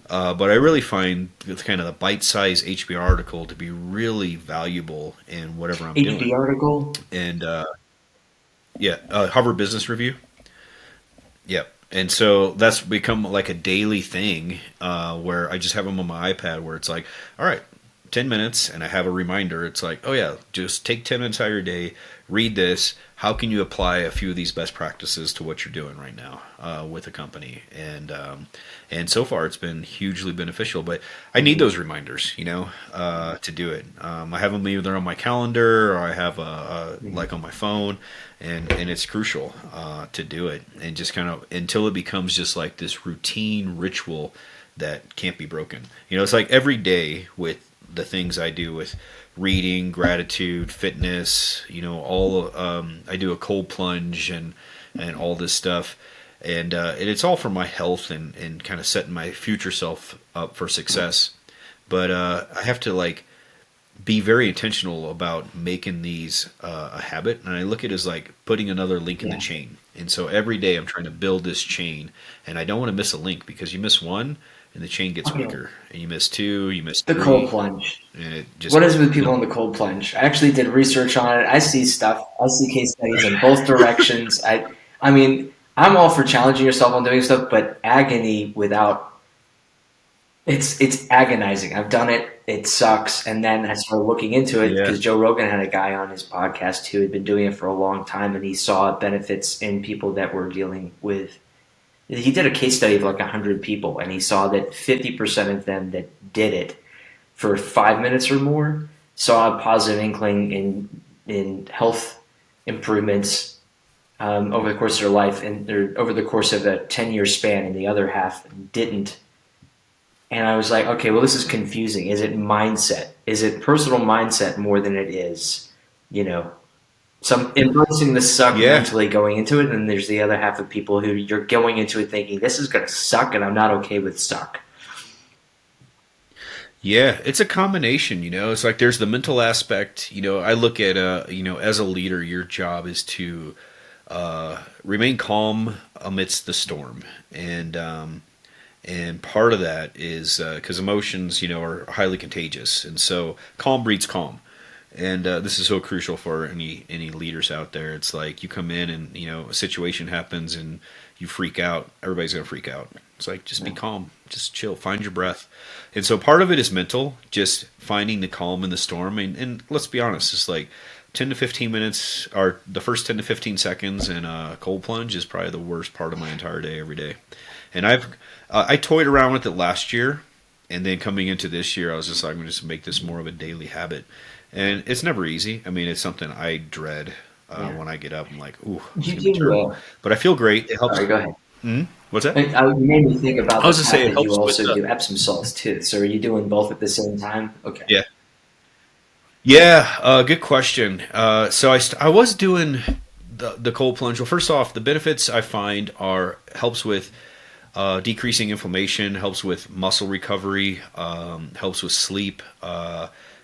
But I really find kind of the bite-sized HBR article to be really valuable in whatever I'm HD doing. article. And Yeah, Harvard Business Review. Yep. And so that's become like a daily thing where I just have them on my iPad where it's like, all right, 10 minutes, and I have a reminder. It's like, oh, yeah, just take 10 minutes out of your day, read this. How can you apply a few of these best practices to what you're doing right now with a company? And so far, it's been hugely beneficial. But I need those reminders, to do it. I have them either on my calendar or I have like on my phone, and it's crucial to do it. And just kind of until it becomes just like this routine ritual that can't be broken. It's like every day with the things I do with reading, gratitude, fitness, all I do a cold plunge and all this stuff, and it's all for my health and kind of setting my future self up for success. But I have to like be very intentional about making these a habit, and I look at it as like putting another link in the chain. And so every day I'm trying to build this chain, and I don't want to miss a link because you miss one and the chain gets weaker, and you miss two, you miss The three, cold plunge. and it just What is it with people in the cold plunge? I actually did research on it. I see stuff. I see case studies in both directions. I mean, I'm all for challenging yourself on doing stuff, but agony without it's agonizing. I've done it. It sucks. And then I started looking into it yeah, because Joe Rogan had a guy on his podcast who had been doing it for a long time, and he saw benefits in people that were dealing with. He did a case study of like 100 people, and he saw that 50% of them that did it for 5 minutes or more saw a positive inkling in health improvements over the course of their life and over the course of a 10-year span, and the other half didn't. And I was like, okay, well, this is confusing. Is it mindset? Is it personal mindset more than it is, you know, some embracing the suck yeah, mentally going into it? And then there's the other half of people who you're going into it thinking, this is going to suck and I'm not okay with suck. yeah. It's a combination. It's like there's the mental aspect. I look at as a leader, your job is to remain calm amidst the storm, and part of that is because emotions, are highly contagious, and so calm breeds calm. And this is so crucial for any leaders out there. It's like you come in and a situation happens and you freak out. Everybody's gonna freak out. It's like just be calm, just chill, find your breath. And so part of it is mental, just finding the calm in the storm. And let's be honest, it's like 10 to 15 minutes, or the first 10 to 15 seconds in a cold plunge is probably the worst part of my entire day every day. And I toyed around with it last year, and then coming into this year, I was just like, I'm going to just make this more of a daily habit. And it's never easy. I mean, it's something I dread when I get up. I'm like, ooh, it's You going to be do. terrible. But I feel great. It helps. Sorry, go ahead. What's that? You made me think about I the was going to say fact it that you helps with also do Epsom salts too. So are you doing both at the same time? Okay. yeah. Yeah, good question. So I was doing the cold plunge. Well, first off, the benefits I find are helps with decreasing inflammation, helps with muscle recovery, helps with sleep,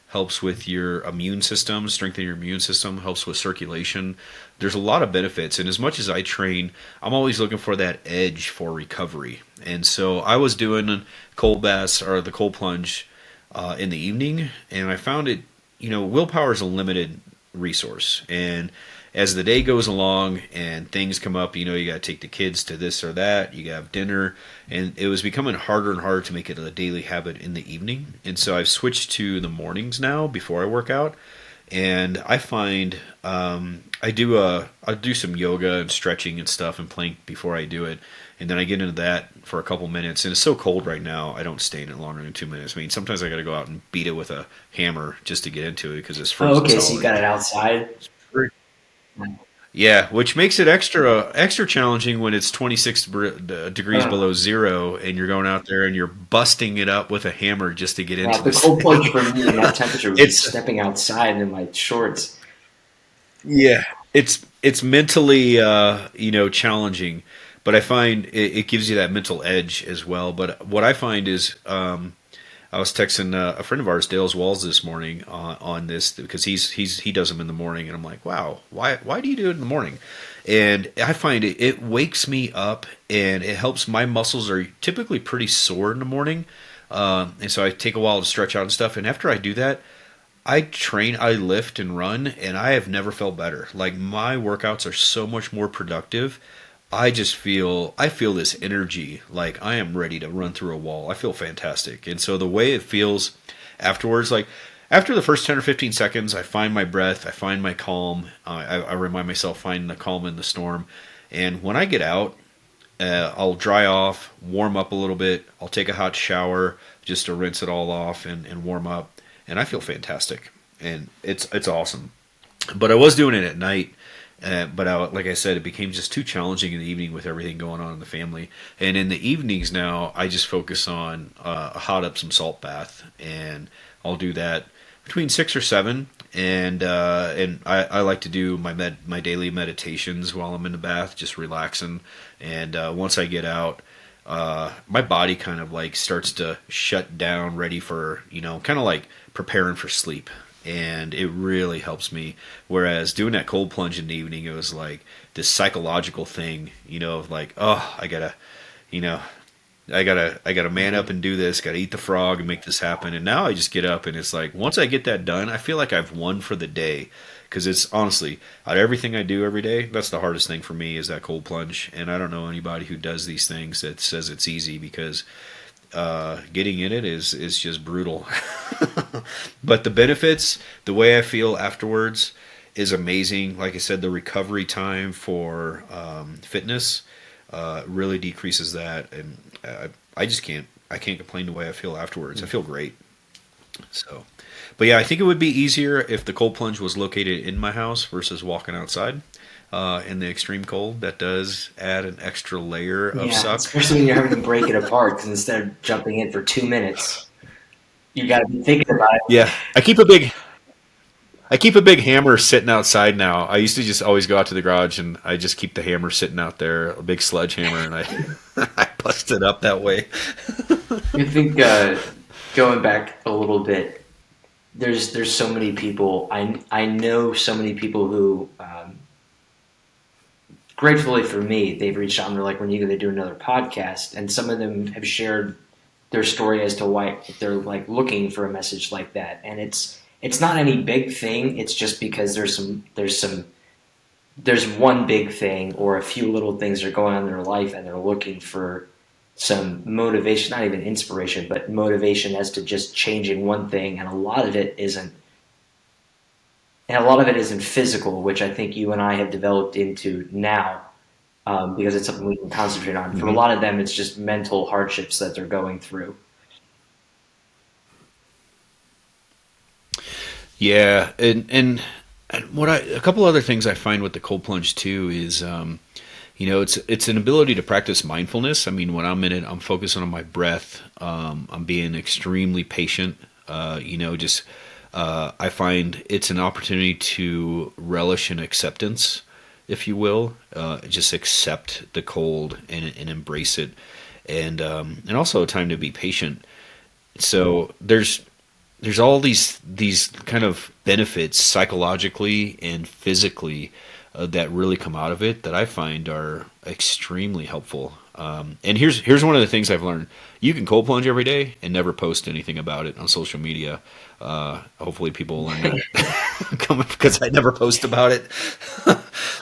helps with your immune system, strengthen your immune system, helps with circulation. There's a lot of benefits, and as much as I train, I'm always looking for that edge for recovery. And so I was doing cold baths or the cold plunge in the evening, and I found it. Willpower is a limited resource, and as the day goes along and things come up, you got to take the kids to this or that, you got to have dinner, and it was becoming harder and harder to make it a daily habit in the evening. And so I've switched to the mornings now before I work out, and I find I do some yoga and stretching and stuff and plank before I do it, and then I get into that for a couple minutes. And it's so cold right now, I don't stay in it longer than 2 minutes. I mean, sometimes I got to go out and beat it with a hammer just to get into it because it's Oh, frozen okay. So you solid. got it outside. Yeah, which makes it extra challenging when it's 26 degrees Uh, below zero and you're going out there and you're busting it up with a hammer just to get into the this cold plunge thing. for me in that temperature would be It's stepping outside in my shorts. yeah, it's mentally challenging, but I find it gives you that mental edge as well. But what I find is I was texting a friend of ours, Dale's Walls, this morning on this because he does them in the morning, and I'm like, wow, why do you do it in the morning? And I find it wakes me up, and it helps. My muscles are typically pretty sore in the morning, and so I take a while to stretch out and stuff. And after I do that, I lift and run, and I have never felt better. Like my workouts are so much more productive. I feel this energy, like I am ready to run through a wall. I feel fantastic. And so the way it feels afterwards, like after the first 10 or 15 seconds, I find my breath, I find my calm. I remind myself finding the calm in the storm. And when I get out, I'll dry off, warm up a little bit. I'll take a hot shower just to rinse it all off and warm up. And I feel fantastic. And it's awesome. But I was doing it at night. Like I said, it became just too challenging in the evening with everything going on in the family. And in the evenings now, I just focus on a hot Epsom salt bath. And I'll do that between 6 or 7. And I like to do my daily meditations while I'm in the bath, just relaxing. And once I get out, my body kind of like starts to shut down, ready for, kind of like preparing for sleep. And it really helps me. Whereas doing that cold plunge in the evening, it was like this psychological thing, of like, oh, you know, I gotta man up and do this. Gotta eat the frog and make this happen. And now I just get up and it's like once I get that done, I feel like I've won for the day. Because it's honestly out of everything I do every day, that's the hardest thing for me is that cold plunge. And I don't know anybody who does these things that says it's easy because getting in it is just brutal. But the benefits, the way I feel afterwards, is amazing. Like I said, the recovery time for fitness really decreases that, and I can't complain the way I feel afterwards. I feel great. So, but yeah, I think it would be easier if the cold plunge was located in my house versus walking outside. In the extreme cold, that does add an extra layer of Yeah, suck. especially when you're having to break it apart because instead of jumping in for 2 minutes, you got to be thinking about it. Yeah, I keep a big hammer sitting outside now. I used to just always go out to the garage and I just keep the hammer sitting out there, a big sledgehammer, and I I bust it up that way. I think going back a little bit, there's so many people. I know so many people who, gratefully for me, they've reached out and they're like, "When are you going to do another podcast?" And some of them have shared their story as to why they're like looking for a message like that. And it's not any big thing. It's just because there's one big thing or a few little things that are going on in their life, and they're looking for some motivation, not even inspiration, but motivation as to just changing one thing. And a lot of it isn't physical, which I think you and I have developed into now, because it's something we can concentrate on. For a Hmm. lot of them, it's just mental hardships that they're going through. Yeah, and a couple other things I find with the cold plunge too is it's an ability to practice mindfulness. I mean, when I'm in it, I'm focusing on my breath. I'm being extremely patient. Just I find it's an opportunity to relish in acceptance, if you will. Just accept the cold and embrace it, and also a time to be patient. So there's all these kind of benefits psychologically and physically that really come out of it that I find are extremely helpful. And here's one of the things I've learned: you can cold plunge every day and never post anything about it on social media. Hopefully, people will learn that because I never post about it.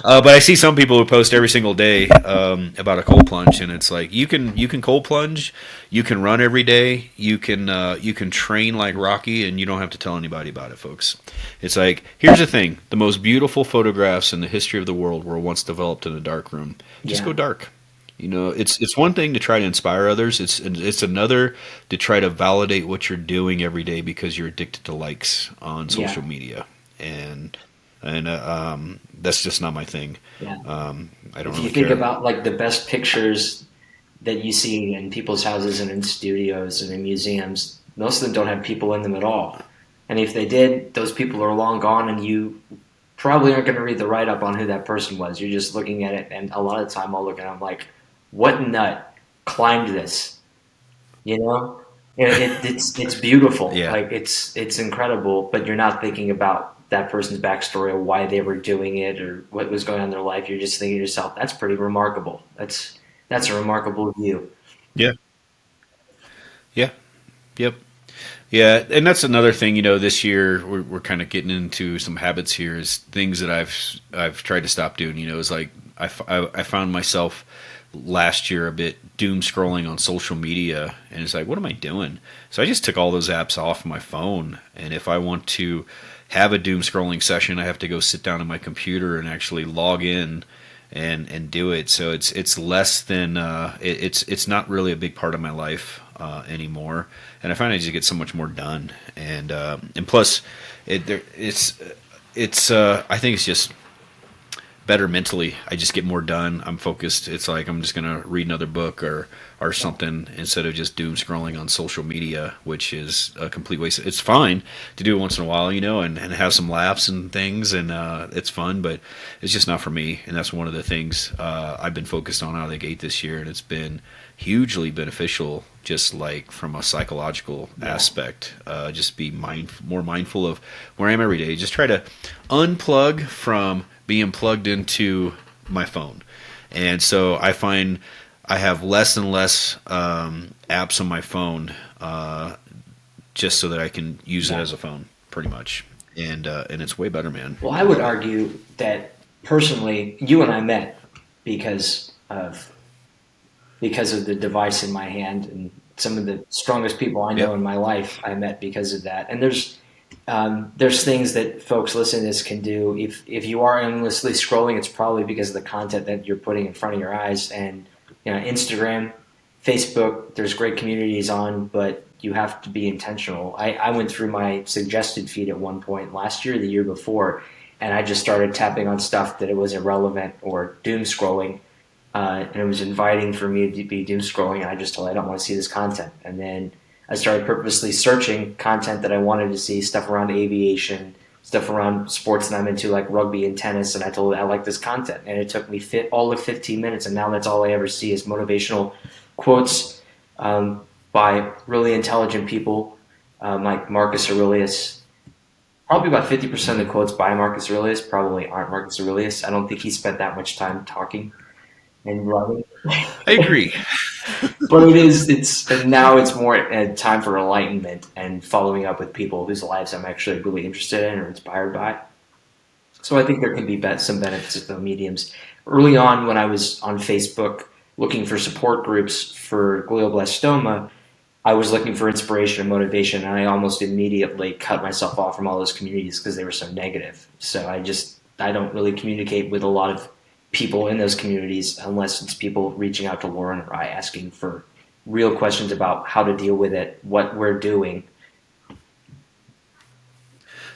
But I see some people who post every single day about a cold plunge, and it's like you can cold plunge, you can run every day, you can train like Rocky, and you don't have to tell anybody about it, folks. It's like here's the thing: the most beautiful photographs in the history of the world were once developed in a dark room. Just Yeah, go dark. It's one thing to try to inspire others. It's another to try to validate what you're doing every day because you're addicted to likes on yeah, social media, and that's just not my thing. yeah. I don't If you really think care. about like the best pictures that you see in people's houses and in studios and in museums, most of them don't have people in them at all. And if they did, those people are long gone, and you probably aren't going to read the write up on who that person was. You're just looking at it, and a lot of the time I'll look at it, I'm like, what nut climbed this? You know, it's beautiful, Yeah, like it's incredible, but you're not thinking about that person's backstory or why they were doing it or what was going on in their life. You're just thinking to yourself, that's pretty remarkable. That's a remarkable view. yeah, yeah, yep. Yeah, and that's another thing. This year we're kind of getting into some habits here. Is things that I've tried to stop doing. Is like I found myself last year a bit doom scrolling on social media, and it's like, what am I doing? So I just took all those apps off my phone, and if I want to have a doom scrolling session, I have to go sit down on my computer and actually log in and do it. So it's less than it's not really a big part of my life anymore, and I find I just get so much more done. And plus, it's I think it's just better mentally. I just get more done. I'm focused. It's like I'm just gonna read another book or something instead of just doom scrolling on social media, which is a complete waste. It's fine to do it once in a while, and have some laughs and things, and it's fun, but it's just not for me. And that's one of the things I've been focused on out of the gate this year, and it's been hugely beneficial, just like from a psychological aspect. Just be more mindful of where I am every day. Just try to unplug from being plugged into my phone. And so I find I have less and less apps on my phone just so that I can use it as a phone, pretty much. And it's way better, man. Well, I would argue that personally, you and I met because of the device in my hand, and some of the strongest people I know in my life I met because of that. And there's things that folks listening to this can do. If you are endlessly scrolling, it's probably because of the content that you're putting in front of your eyes. And Instagram, Facebook, there's great communities on, but you have to be intentional. I went through my suggested feed at one point last year, the year before, and I just started tapping on stuff that it was irrelevant or doom scrolling. And it was inviting for me to be doom scrolling, and I just told I don't want to see this content. And then I started purposely searching content that I wanted to see, stuff around aviation, stuff around sports that I'm into, like rugby and tennis, and I told I like this content. And it took me all of 15 minutes, and now that's all I ever see is motivational quotes by really intelligent people like Marcus Aurelius. Probably about 50% of the quotes by Marcus Aurelius probably aren't Marcus Aurelius. I don't think he spent that much time talking and writing. I agree. But now it's more a time for enlightenment and following up with people whose lives I'm actually really interested in or inspired by. So I think there can be some benefits of the mediums. Early on, when I was on Facebook looking for support groups for glioblastoma, I was looking for inspiration and motivation, and I almost immediately cut myself off from all those communities because they were so negative. So I don't really communicate with a lot of people in those communities unless it's people reaching out to Lauren or I asking for real questions about how to deal with it, what we're doing.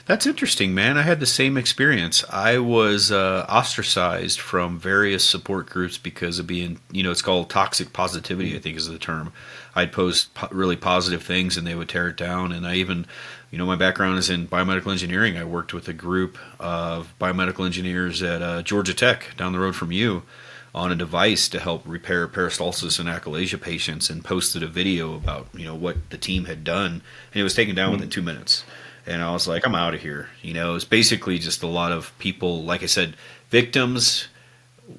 That's interesting, man. I had the same experience. I was ostracized from various support groups because of being, it's called toxic positivity, I think is the term. I'd post really positive things and they would tear it down. And I even, my background is in biomedical engineering. I worked with a group of biomedical engineers at Georgia Tech down the road from you on a device to help repair peristalsis and achalasia patients, and posted a video about, what the team had done. And it was taken down within 2 minutes. And I was like, I'm out of here. It's basically just a lot of people, like I said, victims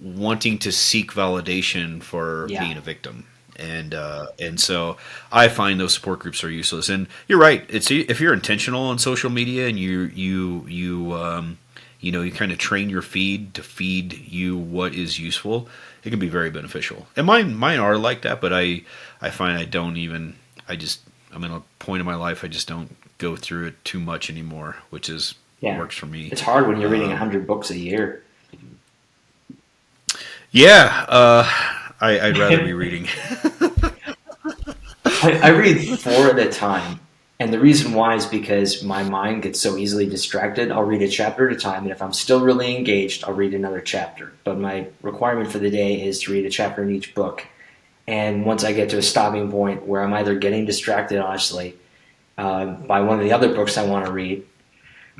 wanting to seek validation for being a victim. And so I find those support groups are useless. And you're right. If you're intentional on social media and you kind of train your feed to feed you what is useful, it can be very beneficial. And mine are like that, but I find I'm in a point in my life I just don't go through it too much anymore, which works for me. It's hard when you're reading 100 books a year. Yeah, I'd rather be reading. I read 4 at a time, and the reason why is because my mind gets so easily distracted. I'll read a chapter at a time, and if I'm still really engaged, I'll read another chapter. But my requirement for the day is to read a chapter in each book. And once I get to a stopping point where I'm either getting distracted, honestly, by one of the other books I want to read,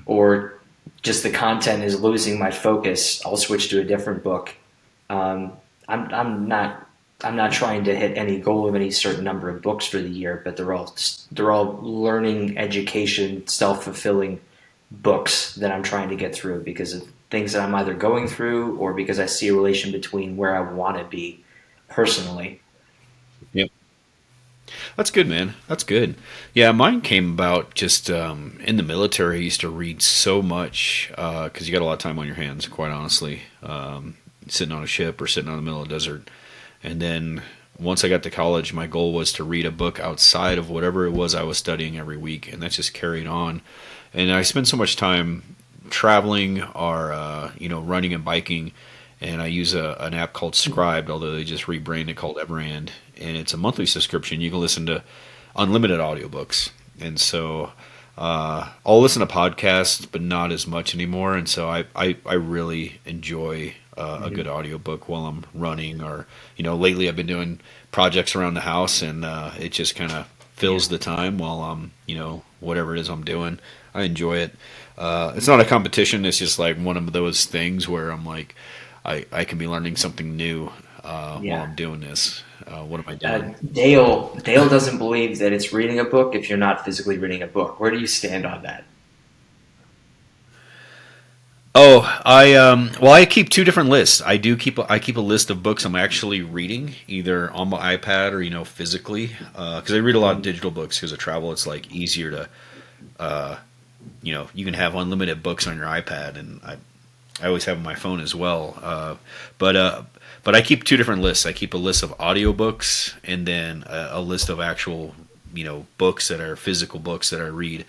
or just the content is losing my focus, I'll switch to a different book. I'm not trying to hit any goal of any certain number of books for the year, but they're all learning, education, self-fulfilling books that I'm trying to get through because of things that I'm either going through or because I see a relation between where I want to be personally. Yep. That's good, man. That's good. Yeah, mine came about just in the military. I used to read so much because you got a lot of time on your hands, quite honestly. Sitting on a ship or sitting on the middle of the desert. And then once I got to college, my goal was to read a book outside of whatever it was I was studying every week. And that just carried on. And I spent so much time traveling or, running and biking. And I use an app called Scribed, although they just rebranded, called Everand, and it's a monthly subscription. You can listen to unlimited audiobooks, and so I'll listen to podcasts, but not as much anymore. And so I really enjoy a good audiobook while I'm running, or lately I've been doing projects around the house, and it just kind of fills the time while I'm whatever it is I'm doing. I enjoy it. It's not a competition. It's just like one of those things where I'm like, I can be learning something new while I'm doing this. What am I doing? Dale doesn't believe that it's reading a book if you're not physically reading a book. Where do you stand on that? Oh, I keep two different lists. I keep a list of books I'm actually reading, either on my iPad or physically, because I read a lot of digital books because of travel. It's like easier to you can have unlimited books on your iPad, and I always have my phone as well. But I keep two different lists. I keep a list of audiobooks and then a list of actual, books that are physical books that I read.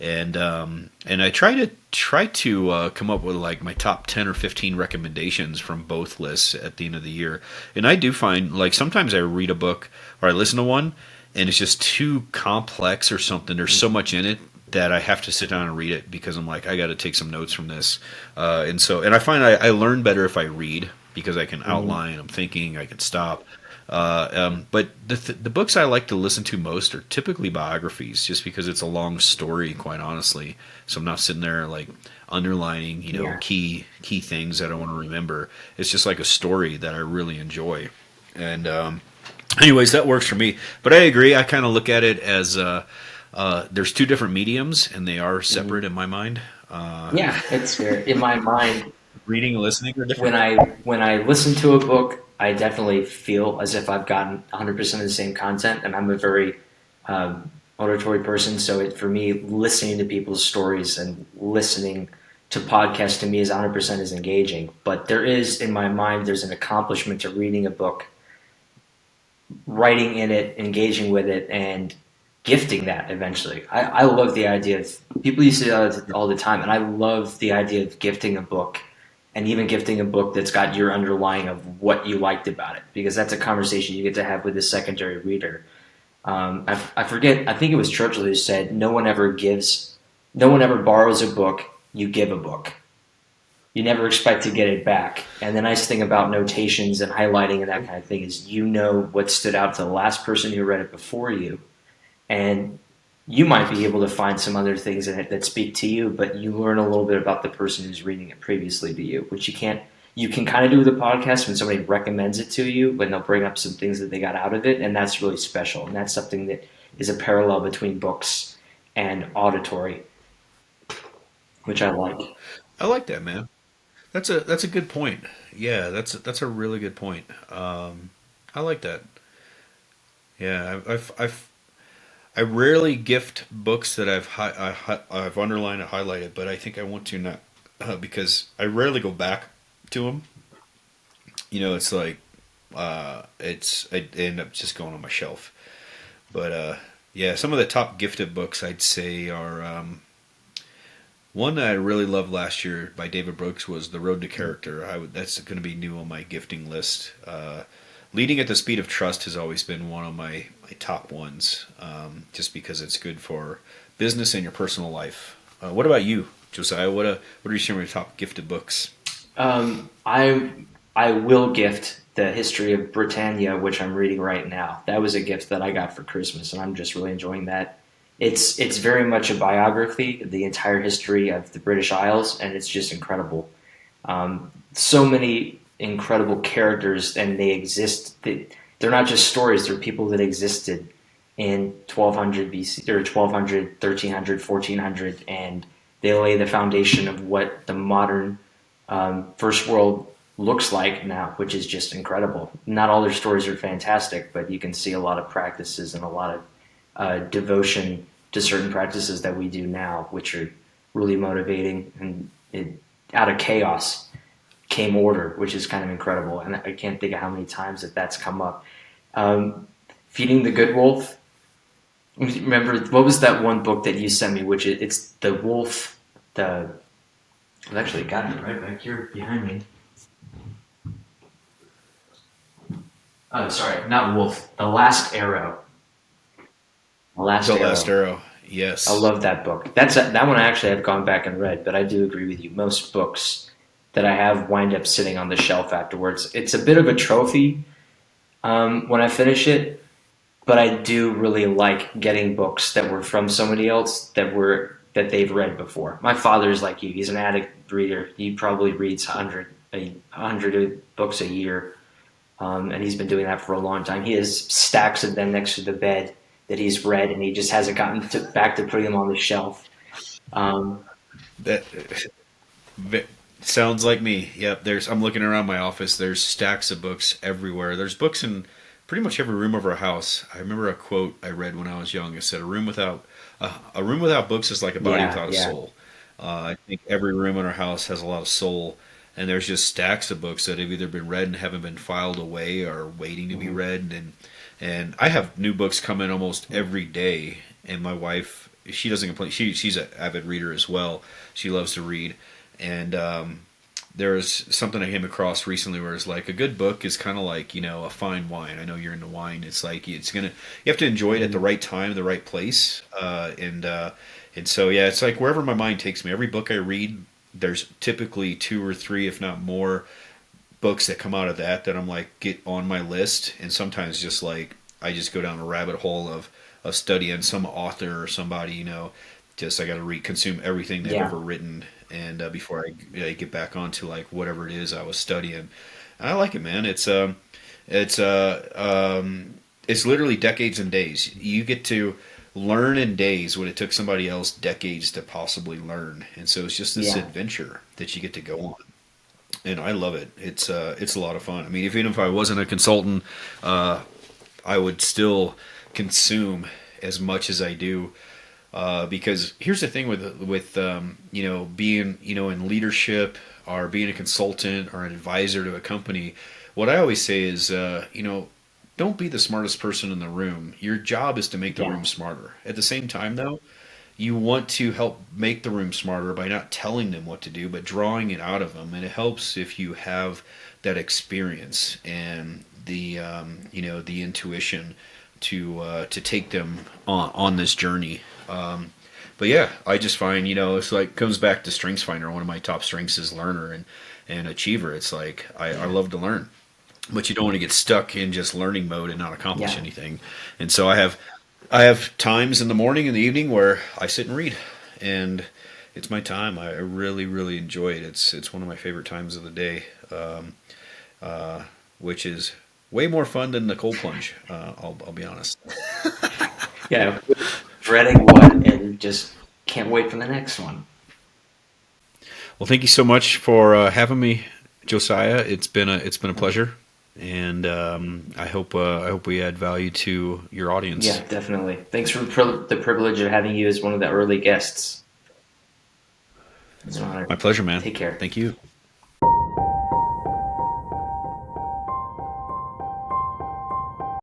And I try to come up with like my top 10 or 15 recommendations from both lists at the end of the year. And I do find like sometimes I read a book or I listen to one and it's just too complex or something. There's so much in it that I have to sit down and read it because I'm like, I got to take some notes from this. And I find I learn better if I read because I can outline, I'm thinking, I can stop. But the books I like to listen to most are typically biographies, just because it's a long story, quite honestly. So I'm not sitting there like underlining, key things that I want to remember. It's just like a story that I really enjoy. And anyways, that works for me. But I agree. I kind of look at it as there's two different mediums, and they are separate in my mind. Yeah, it's fair. In my mind, Reading and listening are when different. I listen to a book, I definitely feel as if I've gotten 100% of the same content, and I'm a very auditory person. So for me, listening to people's stories and listening to podcasts to me is 100% as engaging. But there is, in my mind, there's an accomplishment to reading a book, writing in it, engaging with it, and gifting that eventually. I love the idea of people used to do that all the time, and I love the idea of gifting a book, and even gifting a book that's got your underlying of what you liked about it, because that's a conversation you get to have with a secondary reader. I forget. I think it was Churchill who said, no one ever borrows a book. You give a book. You never expect to get it back. And the nice thing about notations and highlighting and that kind of thing is what stood out to the last person who read it before you. And you might be able to find some other things in it that speak to you, but you learn a little bit about the person who's reading it previously to you, which you can kind of do with a podcast when somebody recommends it to you, but they'll bring up some things that they got out of it, and that's really special. And that's something that is a parallel between books and auditory, which I like. I like that, man. That's a good point. Yeah, that's a really good point. I like that. Yeah, I rarely gift books that I've underlined and highlighted, but I think I want to not because I rarely go back to them. It's like I end up just going on my shelf. But yeah, some of the top gifted books I'd say are one that I really loved last year by David Brooks was The Road to Character. That's going to be new on my gifting list. Leading at the Speed of Trust has always been one of my top ones, just because it's good for business and your personal life. What about you, Josiah? What are some of your top gifted books? I will gift the History of Britannia, which I'm reading right now. That was a gift that I got for Christmas, and I'm just really enjoying that. It's very much a biography of the entire history of the British Isles, and it's just incredible. So many incredible characters, and they exist. They're not just stories; they're people that existed in 1200 BC or 1200, 1300, 1400, and they lay the foundation of what the modern First World looks like now, which is just incredible. Not all their stories are fantastic, but you can see a lot of practices and a lot of devotion to certain practices that we do now, which are really motivating. And out of chaos came order, which is kind of incredible. And I can't think of how many times that's come up. Um, Feeding the Good Wolf. Remember, what was that one book that you sent me? Which it's the wolf. I've actually got it right back here behind me. Oh, sorry, not wolf. The Last Arrow. The Last The Last Arrow. Arrow. I Yes. love that book. That one I actually have gone back and read, but I do agree with you. Most books that I have wind up sitting on the shelf afterwards. It's a bit of a trophy when I finish it, but I do really like getting books that were from somebody else that they've read before. My father's like you; he's an addict reader. He probably reads a hundred books a year, and he's been doing that for a long time. He has stacks of them next to the bed that he's read, and he just hasn't back to putting them on the shelf. Um, That sounds like me. Yep. I'm looking around my office. There's stacks of books everywhere. There's books in pretty much every room of our house. I remember a quote I read when I was young. It said, a room without books is like a body yeah, without a yeah, soul." I think every room in our house has a lot of soul, and there's just stacks of books that have either been read and haven't been filed away or waiting to be mhm, read. And I have new books come in almost every day. And my wife, she doesn't complain. She's an avid reader as well. She loves to read, and there's something I came across recently where it's like a good book is kind of like, a fine wine. I know you're into wine. It's like you have to enjoy it at the mhm. right time, the right place, and so yeah, it's like wherever my mind takes me. Every book I read, there's typically two or three, if not more, books that come out of that I'm like get on my list, and sometimes just like I just go down a rabbit hole of studying some author or somebody, just I got to consume everything they've Yeah, ever written, and before I get back onto like whatever it is I was studying. And I like it, man. It's it's literally decades and days. You get to learn in days what it took somebody else decades to possibly learn, and so it's just this yeah, adventure that you get to go on, and I love it. It's a lot of fun. I mean, even if I wasn't a consultant, uh, I would still consume as much as I do, because here's the thing with being in leadership or being a consultant or an advisor to a company. What I always say is don't be the smartest person in the room. Your job is to make the yeah, room smarter. At the same time, though, you want to help make the room smarter by not telling them what to do, but drawing it out of them. And it helps if you have that experience and the intuition to take them on this journey. But yeah, I just find it's like comes back to Strengths Finder. One of my top strengths is learner and achiever. It's like I love to learn, but you don't want to get stuck in just learning mode and not accomplish yeah. anything. And so I have times in the morning and the evening where I sit and read, and it's my time. I really really enjoy it. It's one of my favorite times of the day, which is way more fun than the cold plunge. I'll be honest. Yeah, dreading one and just can't wait for the next one. Well, thank you so much for having me, Josiah. It's been a pleasure, and I hope we add value to your audience. Yeah, definitely. Thanks for the privilege of having you as one of the early guests. It's an honor. My pleasure, man. Take care. Thank you.